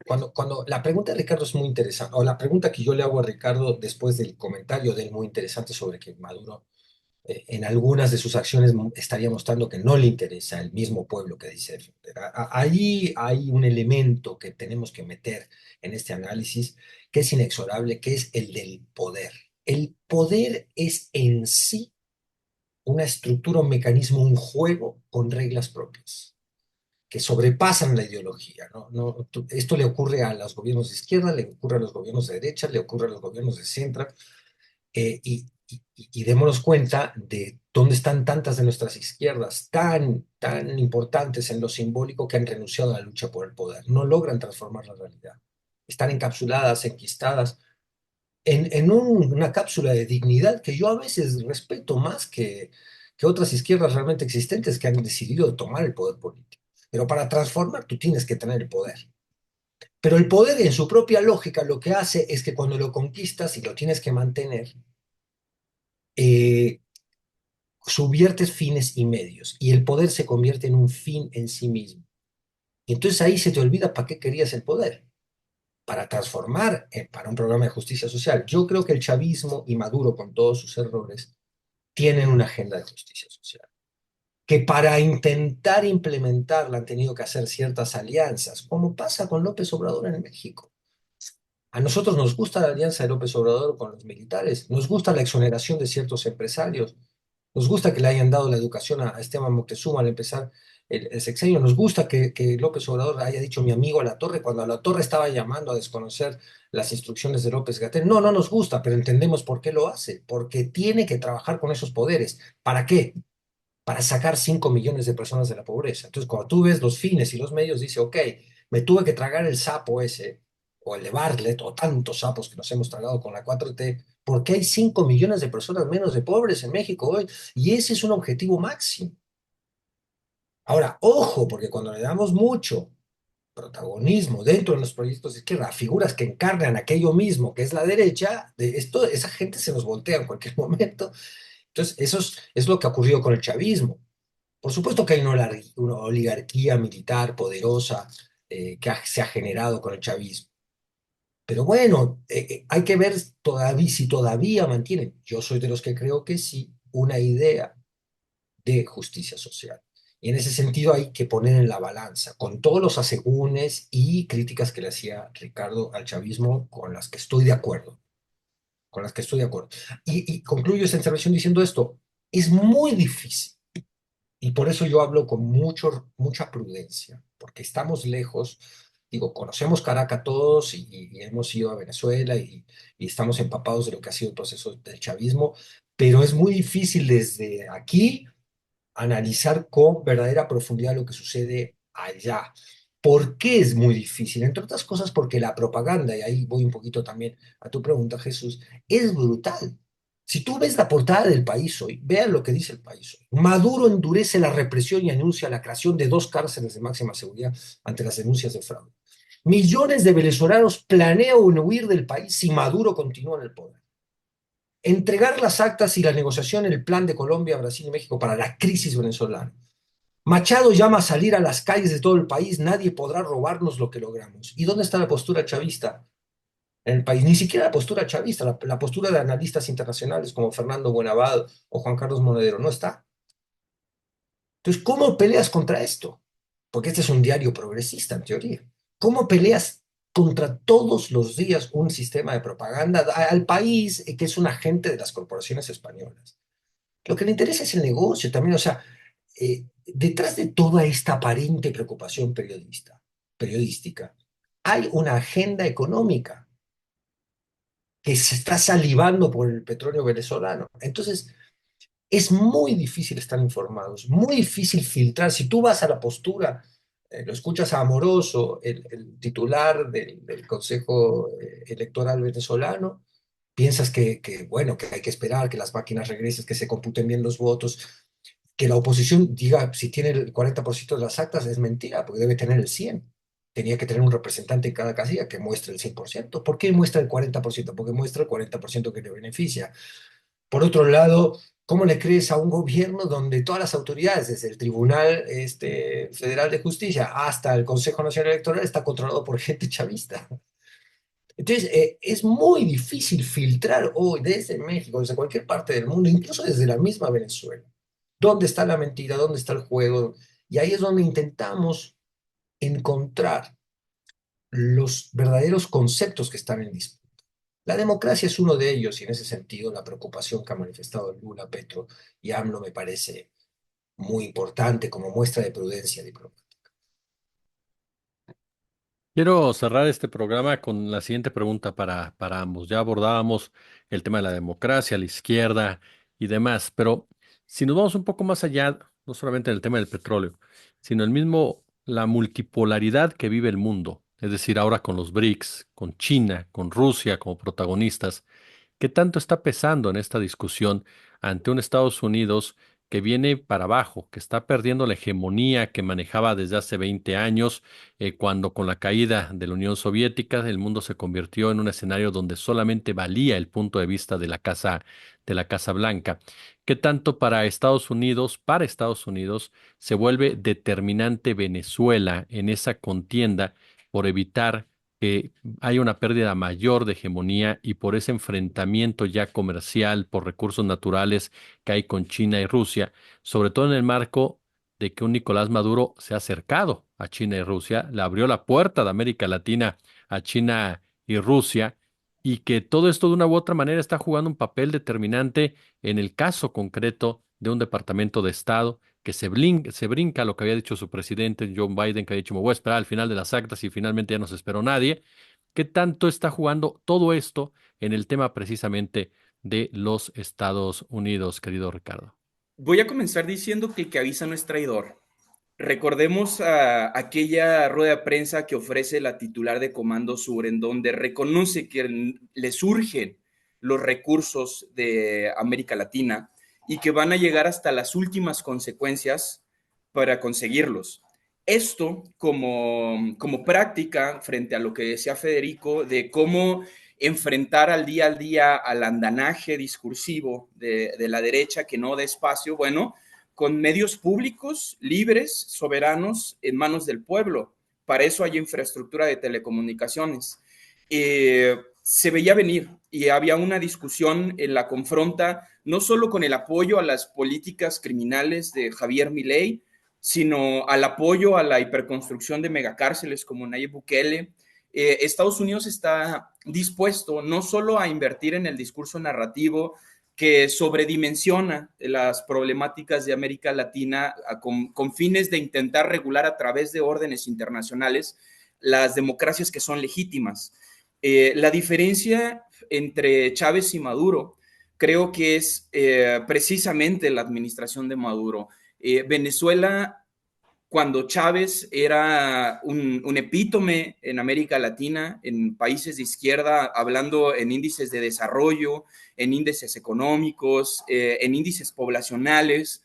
cuando la pregunta de Ricardo es muy interesante, o la pregunta que yo le hago a Ricardo después del comentario de él muy interesante sobre que Maduro en algunas de sus acciones estaría mostrando que no le interesa el mismo pueblo que dice defender. Ahí hay un elemento que tenemos que meter en este análisis que es inexorable, que es el del poder. El poder es en sí una estructura, un mecanismo, un juego con reglas propias que sobrepasan la ideología. ¿No? Esto le ocurre a los gobiernos de izquierda, le ocurre a los gobiernos de derecha, le ocurre a los gobiernos de centro, y démonos cuenta de dónde están tantas de nuestras izquierdas tan importantes en lo simbólico que han renunciado a la lucha por el poder. No logran transformar la realidad. Están encapsuladas, enquistadas una cápsula de dignidad que yo a veces respeto más que otras izquierdas realmente existentes que han decidido tomar el poder político. Pero para transformar tú tienes que tener el poder. Pero el poder en su propia lógica lo que hace es que cuando lo conquistas y lo tienes que mantener, eh, subviertes fines y medios y el poder se convierte en un fin en sí mismo. Y entonces ahí se te olvida para qué querías el poder, para transformar para un programa de justicia social. Yo creo que el chavismo y Maduro, con todos sus errores, tienen una agenda de justicia social, que para intentar implementarla han tenido que hacer ciertas alianzas, como pasa con López Obrador en México. A nosotros nos gusta la alianza de López Obrador con los militares, nos gusta la exoneración de ciertos empresarios, nos gusta que le hayan dado la educación a Esteban Moctezuma al empezar el sexenio, nos gusta que López Obrador haya dicho mi amigo a la Torre cuando a la Torre estaba llamando a desconocer las instrucciones de López Gatell. No, no nos gusta, pero entendemos por qué lo hace, porque tiene que trabajar con esos poderes. ¿Para qué? para sacar 5 millones de personas de la pobreza. Entonces, cuando tú ves los fines y los medios, dice, ok, me tuve que tragar el sapo ese, o el de Bartlett, o tantos sapos que nos hemos tragado con la 4T, porque hay 5 millones de personas menos de pobres en México hoy, y ese es un objetivo máximo. Ahora, ojo, porque cuando le damos mucho protagonismo dentro de los proyectos de izquierda a figuras que encarnan aquello mismo que es la derecha, de esto, esa gente se nos voltea en cualquier momento. Entonces, es lo que ha ocurrido con el chavismo. Por supuesto que hay una oligarquía militar poderosa se ha generado con el chavismo. Pero bueno, hay que ver todavía si todavía mantienen. Yo soy de los que creo que sí, una idea de justicia social. Y en ese sentido hay que poner en la balanza, con todos los asegúnes y críticas que le hacía Ricardo al chavismo, con las que estoy de acuerdo, con las que estoy de acuerdo. Y concluyo esta intervención diciendo esto, es muy difícil, y por eso yo hablo con mucha prudencia, porque estamos lejos, digo, conocemos Caracas todos y hemos ido a Venezuela y estamos empapados de lo que ha sido el proceso del chavismo, pero es muy difícil desde aquí analizar con verdadera profundidad lo que sucede allá. ¿Por qué es muy difícil? Entre otras cosas porque la propaganda, y ahí voy un poquito también a tu pregunta, Jesús, es brutal. Si tú ves la portada del país hoy, vean lo que dice el país hoy. Maduro endurece la represión y anuncia la creación de 2 cárceles de máxima seguridad ante las denuncias de fraude. Millones de venezolanos planean huir del país si Maduro continúa en el poder. Entregar las actas y la negociación en el plan de Colombia, Brasil y México para la crisis venezolana. Machado llama a salir a las calles de todo el país, nadie podrá robarnos lo que logramos. ¿Y dónde está la postura chavista en el país? Ni siquiera la postura chavista, la postura de analistas internacionales como Fernando Buenavado o Juan Carlos Monedero, no está. Entonces, ¿cómo peleas contra esto? Porque este es un diario progresista, en teoría. ¿Cómo peleas contra todos los días un sistema de propaganda al país que es un agente de las corporaciones españolas? Lo que le interesa es el negocio también, o sea, detrás de toda esta aparente preocupación periodística, hay una agenda económica que se está salivando por el petróleo venezolano. Entonces, es muy difícil estar informados, muy difícil filtrar. Si tú vas a la postura, lo escuchas a Amoroso, el titular del Consejo Electoral venezolano, piensas bueno, que hay que esperar que las máquinas regresen, que se computen bien los votos, que la oposición diga si tiene el 40% de las actas es mentira, porque debe tener el 100%. Tenía que tener un representante en cada casilla que muestre el 100%. ¿Por qué muestra el 40%? Porque muestra el 40% que le beneficia. Por otro lado, ¿cómo le crees a un gobierno donde todas las autoridades, desde el Tribunal Federal de Justicia hasta el Consejo Nacional Electoral, está controlado por gente chavista? Entonces, es muy difícil filtrar hoy desde México, desde cualquier parte del mundo, incluso desde la misma Venezuela. ¿Dónde está la mentira? ¿Dónde está el juego? Y ahí es donde intentamos encontrar los verdaderos conceptos que están en disputa. La democracia es uno de ellos y en ese sentido la preocupación que ha manifestado Lula, Petro y AMLO me parece muy importante como muestra de prudencia diplomática. Quiero cerrar este programa con la siguiente pregunta para ambos. Ya abordábamos el tema de la democracia, la izquierda y demás, pero si nos vamos un poco más allá, no solamente en el tema del petróleo, sino el mismo, la multipolaridad que vive el mundo, es decir, ahora con los BRICS, con China, con Rusia como protagonistas. ¿Qué tanto está pesando en esta discusión ante un Estados Unidos que viene para abajo, que está perdiendo la hegemonía que manejaba desde hace 20 años, cuando con la caída de la Unión Soviética el mundo se convirtió en un escenario donde solamente valía el punto de vista de la Casa Blanca? ¿Qué tanto para Estados Unidos, se vuelve determinante Venezuela en esa contienda por evitar que hay una pérdida mayor de hegemonía y por ese enfrentamiento ya comercial por recursos naturales que hay con China y Rusia, sobre todo en el marco de que un Nicolás Maduro se ha acercado a China y Rusia, le abrió la puerta de América Latina a China y Rusia, y que todo esto de una u otra manera está jugando un papel determinante en el caso concreto de un departamento de Estado que se brinca lo que había dicho su presidente Joe Biden, que ha dicho: me voy a esperar al final de las actas, y finalmente ya no se esperó nadie. ¿Qué tanto está jugando todo esto en el tema precisamente de los Estados Unidos, querido Ricardo? Voy a comenzar diciendo que el que avisa no es traidor. Recordemos aquella rueda de prensa que ofrece la titular de Comando Sur, en donde reconoce que le surgen los recursos de América Latina y que van a llegar hasta las últimas consecuencias para conseguirlos. Esto como práctica frente a lo que decía Federico de cómo enfrentar al día al andanaje discursivo de la derecha que no da espacio, bueno, con medios públicos, libres, soberanos, en manos del pueblo. Para eso hay infraestructura de telecomunicaciones. Se veía venir y había una discusión en la confronta, no solo con el apoyo a las políticas criminales de Javier Milei, sino al apoyo a la hiperconstrucción de megacárceles como Nayib Bukele. Estados Unidos está dispuesto no solo a invertir en el discurso narrativo que sobredimensiona las problemáticas de América Latina con fines de intentar regular a través de órdenes internacionales las democracias que son legítimas. La diferencia entre Chávez y Maduro creo que es precisamente la administración de Maduro. Venezuela, cuando Chávez era un epítome en América Latina, en países de izquierda, hablando en índices de desarrollo, en índices económicos, en índices poblacionales,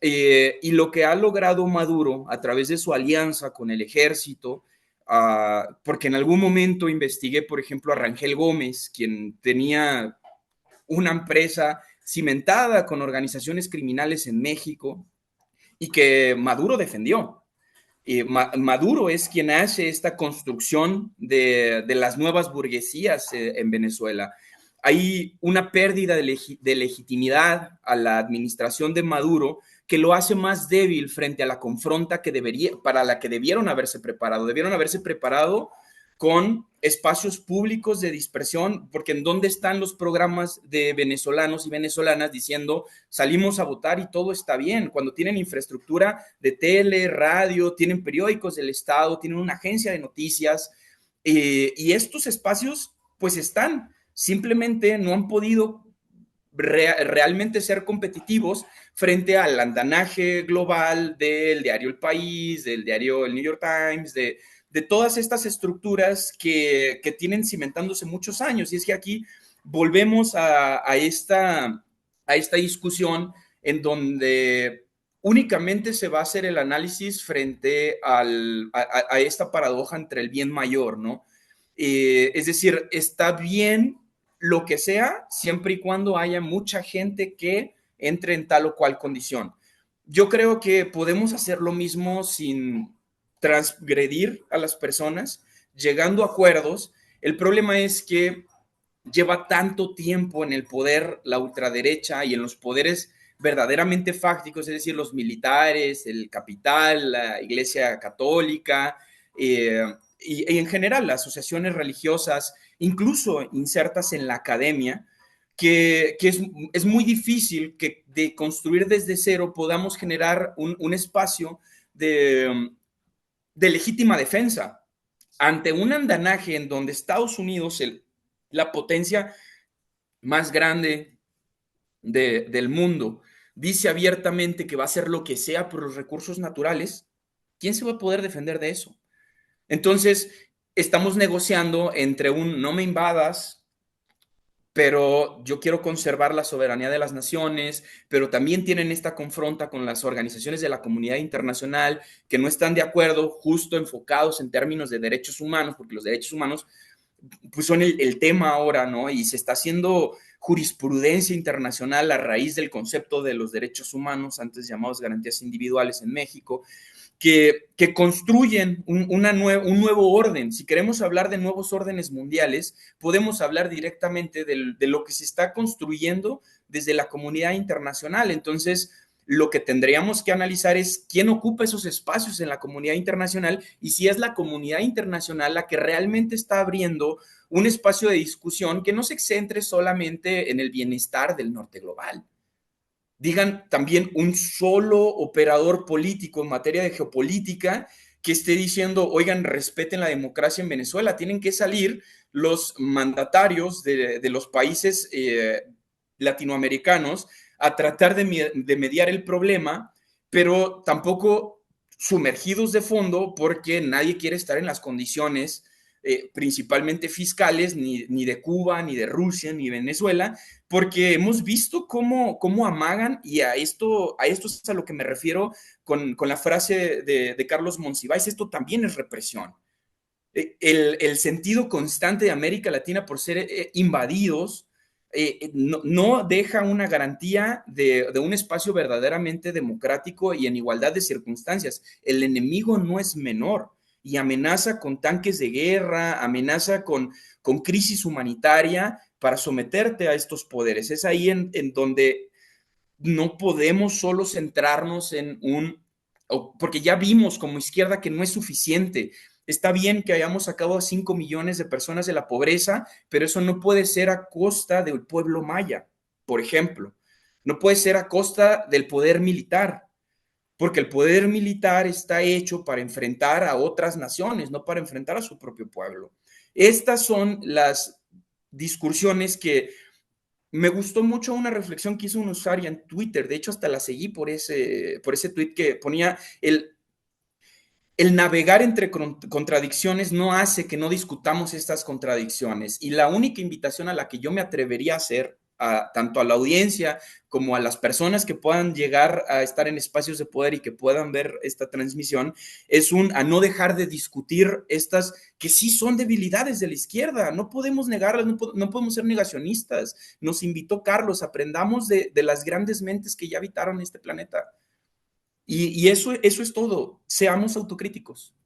y lo que ha logrado Maduro a través de su alianza con el ejército, porque en algún momento investigué, por ejemplo, a Rangel Gómez, quien tenía una empresa cimentada con organizaciones criminales en México, y que Maduro defendió. Maduro es quien hace esta construcción de las nuevas burguesías en Venezuela. Hay una pérdida de legitimidad a la administración de Maduro que lo hace más débil frente a la confronta para la que debieron haberse preparado. Debieron haberse preparado con espacios públicos de dispersión, porque en dónde están los programas de venezolanos y venezolanas diciendo salimos a votar y todo está bien, cuando tienen infraestructura de tele, radio, tienen periódicos del Estado, tienen una agencia de noticias, y estos espacios pues están, simplemente no han podido realmente ser competitivos frente al andanaje global del diario El País, del diario El New York Times, de todas estas estructuras que tienen cimentándose muchos años. Y es que aquí volvemos a esta discusión en donde únicamente se va a hacer el análisis frente a esta paradoja entre el bien mayor, ¿no? Es decir, está bien lo que sea, siempre y cuando haya mucha gente que entre en tal o cual condición. Yo creo que podemos hacer lo mismo sin transgredir a las personas, llegando a acuerdos. El problema es que lleva tanto tiempo en el poder la ultraderecha y en los poderes verdaderamente fácticos, es decir, los militares, el capital, la Iglesia Católica, y en general las asociaciones religiosas, incluso insertas en la academia, que es muy difícil que de construir desde cero podamos generar un espacio de legítima defensa ante un andanaje en donde Estados Unidos, la potencia más grande del mundo, dice abiertamente que va a hacer lo que sea por los recursos naturales, ¿quién se va a poder defender de eso? Entonces, estamos negociando entre un no me invadas, pero yo quiero conservar la soberanía de las naciones, pero también tienen esta confronta con las organizaciones de la comunidad internacional que no están de acuerdo, justo enfocados en términos de derechos humanos, porque los derechos humanos pues son el tema ahora, ¿no? Y se está haciendo jurisprudencia internacional a raíz del concepto de los derechos humanos, antes llamados garantías individuales en México, que construyen un nuevo orden. Si queremos hablar de nuevos órdenes mundiales, podemos hablar directamente de lo que se está construyendo desde la comunidad internacional. Entonces, lo que tendríamos que analizar es quién ocupa esos espacios en la comunidad internacional y si es la comunidad internacional la que realmente está abriendo un espacio de discusión que no se centre solamente en el bienestar del norte global. Digan también un solo operador político en materia de geopolítica que esté diciendo, oigan, respeten la democracia en Venezuela. Tienen que salir los mandatarios de los países latinoamericanos a tratar de mediar el problema, pero tampoco sumergidos de fondo porque nadie quiere estar en las condiciones principalmente fiscales, ni de Cuba, ni de Rusia, ni Venezuela, porque hemos visto cómo amagan, y a esto es a lo que me refiero con la frase de Carlos Monsiváis, esto también es represión. El sentido constante de América Latina por ser invadidos no deja una garantía de un espacio verdaderamente democrático y en igualdad de circunstancias. El enemigo no es menor y amenaza con tanques de guerra, amenaza con crisis humanitaria para someterte a estos poderes. Es ahí en donde no podemos solo centrarnos porque ya vimos como izquierda que no es suficiente. Está bien que hayamos sacado a 5 millones de personas de la pobreza, pero eso no puede ser a costa del pueblo maya, por ejemplo. No puede ser a costa del poder militar, porque el poder militar está hecho para enfrentar a otras naciones, no para enfrentar a su propio pueblo. Estas son las discusiones que me gustó mucho una reflexión que hizo un usuario en Twitter. De hecho, hasta la seguí por ese tweet que ponía el navegar entre contradicciones no hace que no discutamos estas contradicciones. Y la única invitación a la que yo me atrevería a hacer, tanto a la audiencia como a las personas que puedan llegar a estar en espacios de poder y que puedan ver esta transmisión, es a no dejar de discutir estas que sí son debilidades de la izquierda. No podemos negarlas, no podemos ser negacionistas. Nos invitó Carlos, aprendamos de las grandes mentes que ya habitaron este planeta. Y eso es todo. Seamos autocríticos.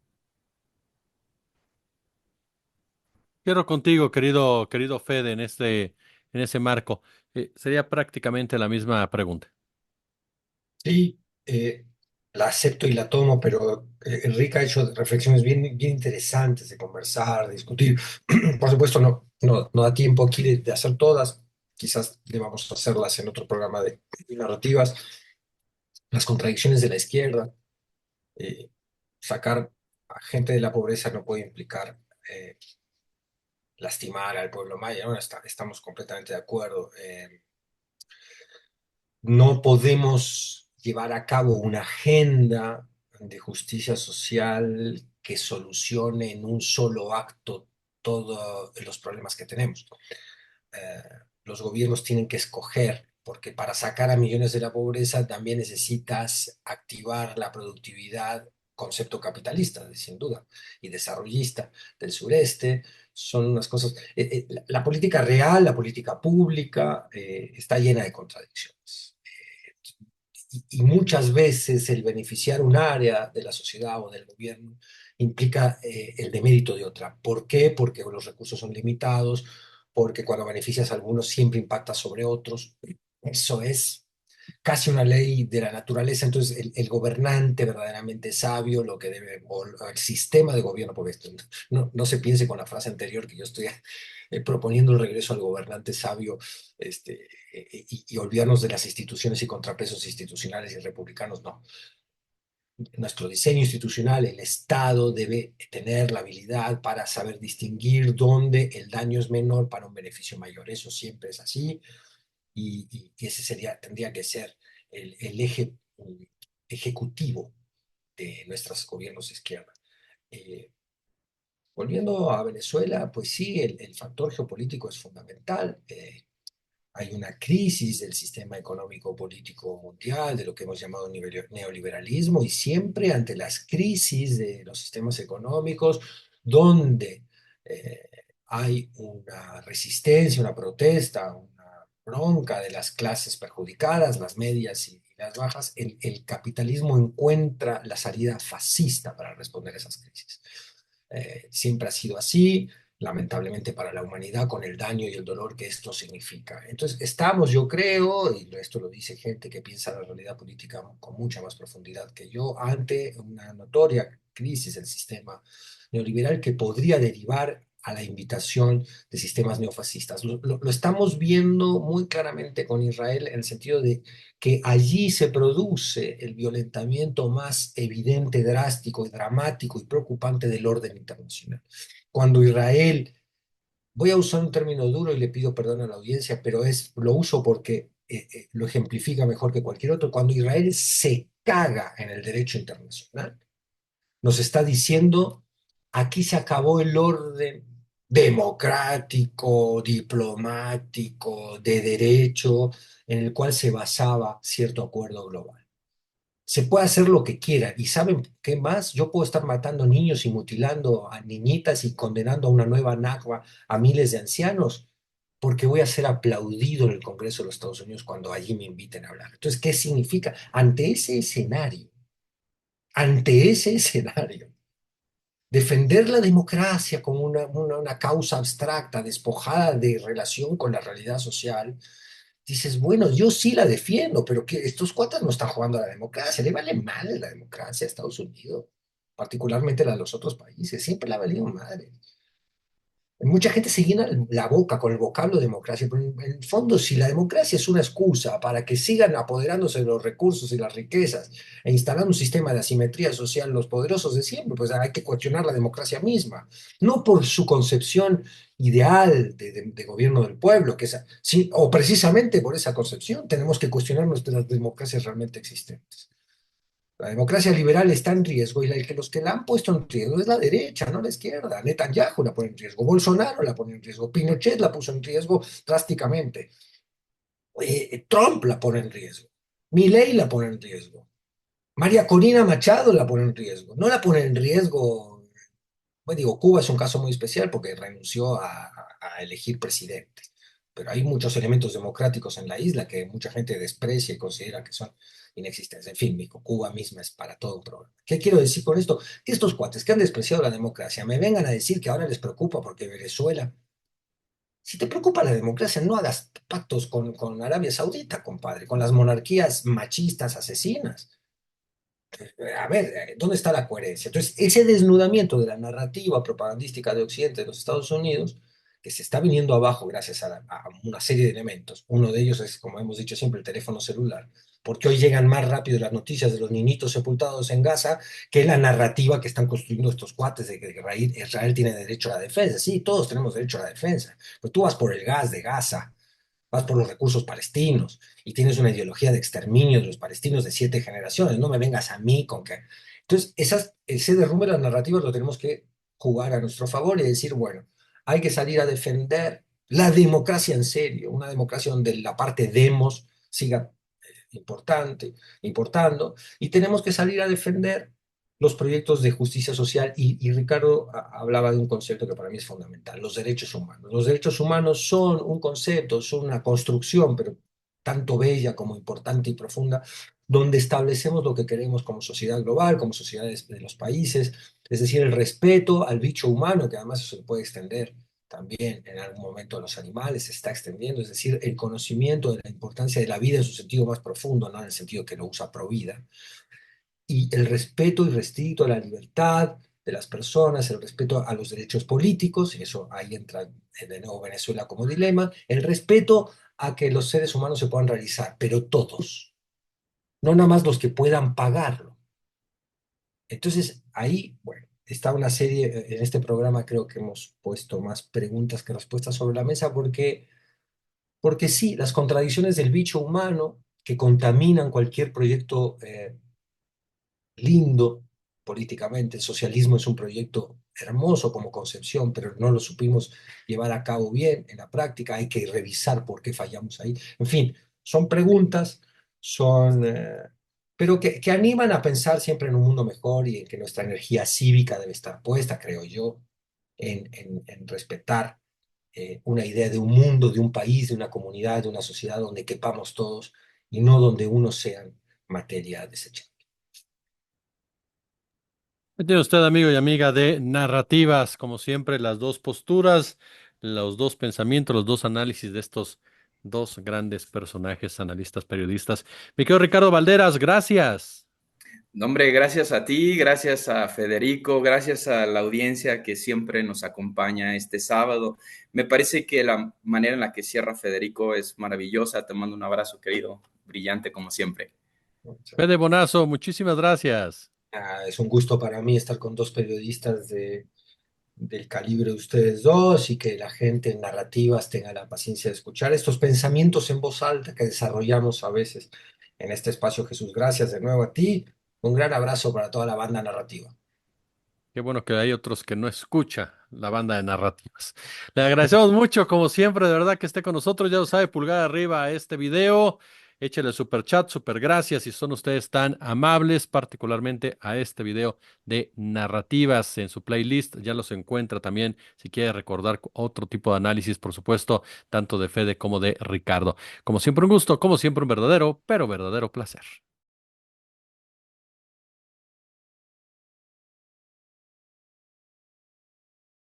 Quiero contigo, querido Fede, en ese marco. Sería prácticamente la misma pregunta. Sí, la acepto y la tomo, pero Enrique ha hecho reflexiones bien interesantes de conversar, de discutir. Por supuesto, no da tiempo aquí de hacer todas. Quizás debamos hacerlas en otro programa de narrativas. Las contradicciones de la izquierda, eh, sacar a gente de la pobreza no puede implicar lastimar al pueblo maya, ¿no? Estamos completamente de acuerdo. No podemos llevar a cabo una agenda de justicia social que solucione en un solo acto todos los problemas que tenemos. Eh, los gobiernos tienen que escoger, porque para sacar a millones de la pobreza también necesitas activar la productividad, concepto capitalista, sin duda, y desarrollista del sureste. Son unas cosas. La política real, la política pública, está llena de contradicciones. Y muchas veces el beneficiar un área de la sociedad o del gobierno implica el demérito de otra. ¿Por qué? Porque los recursos son limitados, porque cuando beneficias a algunos siempre impacta sobre otros. Eso es casi una ley de la naturaleza. Entonces, el gobernante verdaderamente sabio, lo que debe, o el sistema de gobierno, porque esto, no se piense con la frase anterior que yo estoy proponiendo el regreso al gobernante sabio, y olvidarnos de las instituciones y contrapesos institucionales y republicanos, no. Nuestro diseño institucional, el Estado debe tener la habilidad para saber distinguir dónde el daño es menor para un beneficio mayor. Eso siempre es así, y ese tendría que ser el eje ejecutivo de nuestros gobiernos de izquierda. Eh, Volviendo a Venezuela, pues sí, el factor geopolítico es fundamental. Hay una crisis del sistema económico político mundial, de lo que hemos llamado neoliberalismo, y siempre ante las crisis de los sistemas económicos, donde eh, hay una resistencia, una protesta, una bronca de las clases perjudicadas, las medias y las bajas, el capitalismo encuentra la salida fascista para responder a esas crisis. Siempre ha sido así, lamentablemente para la humanidad, con el daño y el dolor que esto significa. Entonces, estamos, yo creo, y esto lo dice gente que piensa la realidad política con mucha más profundidad que yo, ante una notoria crisis del sistema neoliberal que podría derivar a la invitación de sistemas neofascistas. Lo estamos viendo muy claramente con Israel en el sentido de que allí se produce el violentamiento más evidente, drástico y dramático y preocupante del orden internacional. Cuando Israel, voy a usar un término duro y le pido perdón a la audiencia, pero lo uso porque lo ejemplifica mejor que cualquier otro. Cuando Israel se caga en el derecho internacional, nos está diciendo, aquí se acabó el orden democrático, diplomático, de derecho, en el cual se basaba cierto acuerdo global. Se puede hacer lo que quiera. ¿Y saben qué más? Yo puedo estar matando niños y mutilando a niñitas y condenando a una nueva Nakba a miles de ancianos, porque voy a ser aplaudido en el Congreso de los Estados Unidos cuando allí me inviten a hablar. Entonces, ¿qué significa? Ante ese escenario, defender la democracia como una causa abstracta, despojada de relación con la realidad social, dices, bueno, yo sí la defiendo, pero que estos cuatas no están jugando a la democracia, le vale madre la democracia a Estados Unidos, particularmente la de los otros países, siempre le ha valido madre. Mucha gente se llena la boca con el vocablo democracia, pero en el fondo, si la democracia es una excusa para que sigan apoderándose de los recursos y las riquezas e instalando un sistema de asimetría social, los poderosos de siempre, pues hay que cuestionar la democracia misma, no por su concepción ideal de gobierno del pueblo, que es, sí, o precisamente por esa concepción, tenemos que cuestionar nuestras democracias realmente existentes. La democracia liberal está en riesgo y los que la han puesto en riesgo es la derecha, no la izquierda. Netanyahu la pone en riesgo, Bolsonaro la pone en riesgo, Pinochet la puso en riesgo drásticamente, Trump la pone en riesgo, Milei la pone en riesgo, María Corina Machado la pone en riesgo. No la pone en riesgo, bueno, digo, Cuba es un caso muy especial porque renunció a elegir presidente, pero hay muchos elementos democráticos en la isla que mucha gente desprecia y considera que son inexistentes. En fin, Cuba misma es para todo un problema. ¿Qué quiero decir con esto? Que estos cuates que han despreciado la democracia me vengan a decir que ahora les preocupa porque Venezuela. Si te preocupa la democracia, no hagas pactos con Arabia Saudita, compadre, con las monarquías machistas asesinas. A ver, ¿dónde está la coherencia? Entonces, ese desnudamiento de la narrativa propagandística de Occidente de los Estados Unidos, que se está viniendo abajo gracias a una serie de elementos, uno de ellos es, como hemos dicho siempre, el teléfono celular, porque hoy llegan más rápido las noticias de los niñitos sepultados en Gaza que la narrativa que están construyendo estos cuates de que Israel tiene derecho a la defensa. Sí, todos tenemos derecho a la defensa, pero tú vas por el gas de Gaza, vas por los recursos palestinos y tienes una ideología de exterminio de los palestinos de 7 generaciones. No me vengas a mí con que... Entonces, ese derrumbe de las narrativas lo tenemos que jugar a nuestro favor y decir, bueno, hay que salir a defender la democracia en serio, una democracia donde la parte demos siga importando, y tenemos que salir a defender los proyectos de justicia social y Ricardo hablaba de un concepto que para mí es fundamental, los derechos humanos. Los derechos humanos son un concepto, son una construcción, pero tanto bella como importante y profunda, donde establecemos lo que queremos como sociedad global, como sociedades de los países, es decir, el respeto al bicho humano, que además eso se puede extender también en algún momento a los animales, se está extendiendo, es decir, el conocimiento de la importancia de la vida en su sentido más profundo, no en el sentido que lo usa pro vida, y el respeto irrestricto a la libertad de las personas, el respeto a los derechos políticos, y eso ahí entra de nuevo Venezuela como dilema, el respeto a que los seres humanos se puedan realizar, pero todos, no nada más los que puedan pagarlo. Entonces, ahí, bueno, está una serie, en este programa creo que hemos puesto más preguntas que respuestas sobre la mesa porque sí, las contradicciones del bicho humano que contaminan cualquier proyecto lindo políticamente. El socialismo es un proyecto hermoso como concepción, pero no lo supimos llevar a cabo bien en la práctica. Hay que revisar por qué fallamos ahí. En fin, son preguntas, son, pero que animan a pensar siempre en un mundo mejor y en que nuestra energía cívica debe estar puesta, creo yo, en respetar una idea de un mundo, de un país, de una comunidad, de una sociedad donde quepamos todos y no donde unos sean materia desechable. Tiene usted, amigo y amiga, de narrativas, como siempre, las dos posturas, los dos pensamientos, los dos análisis de estos dos grandes personajes, analistas, periodistas. Mi querido Ricardo Valderas, gracias. No, hombre, gracias a ti, gracias a Federico, gracias a la audiencia que siempre nos acompaña este sábado. Me parece que la manera en la que cierra Federico es maravillosa. Te mando un abrazo, querido, brillante como siempre. Fede Bonazo, muchísimas gracias. Es un gusto para mí estar con dos periodistas del calibre de ustedes dos y que la gente en narrativas tenga la paciencia de escuchar estos pensamientos en voz alta que desarrollamos a veces en este espacio. Jesús, gracias de nuevo a ti. Un gran abrazo para toda la banda narrativa. Qué bueno que hay otros que no escucha la banda de narrativas. Le agradecemos mucho, como siempre, de verdad que esté con nosotros. Ya lo sabe, pulgar arriba a este video. Échale super chat, super gracias si son ustedes tan amables, particularmente a este video de narrativas en su playlist. Ya los encuentra también si quiere recordar otro tipo de análisis, por supuesto, tanto de Fede como de Ricardo. Como siempre, un gusto, como siempre, un verdadero, pero verdadero placer.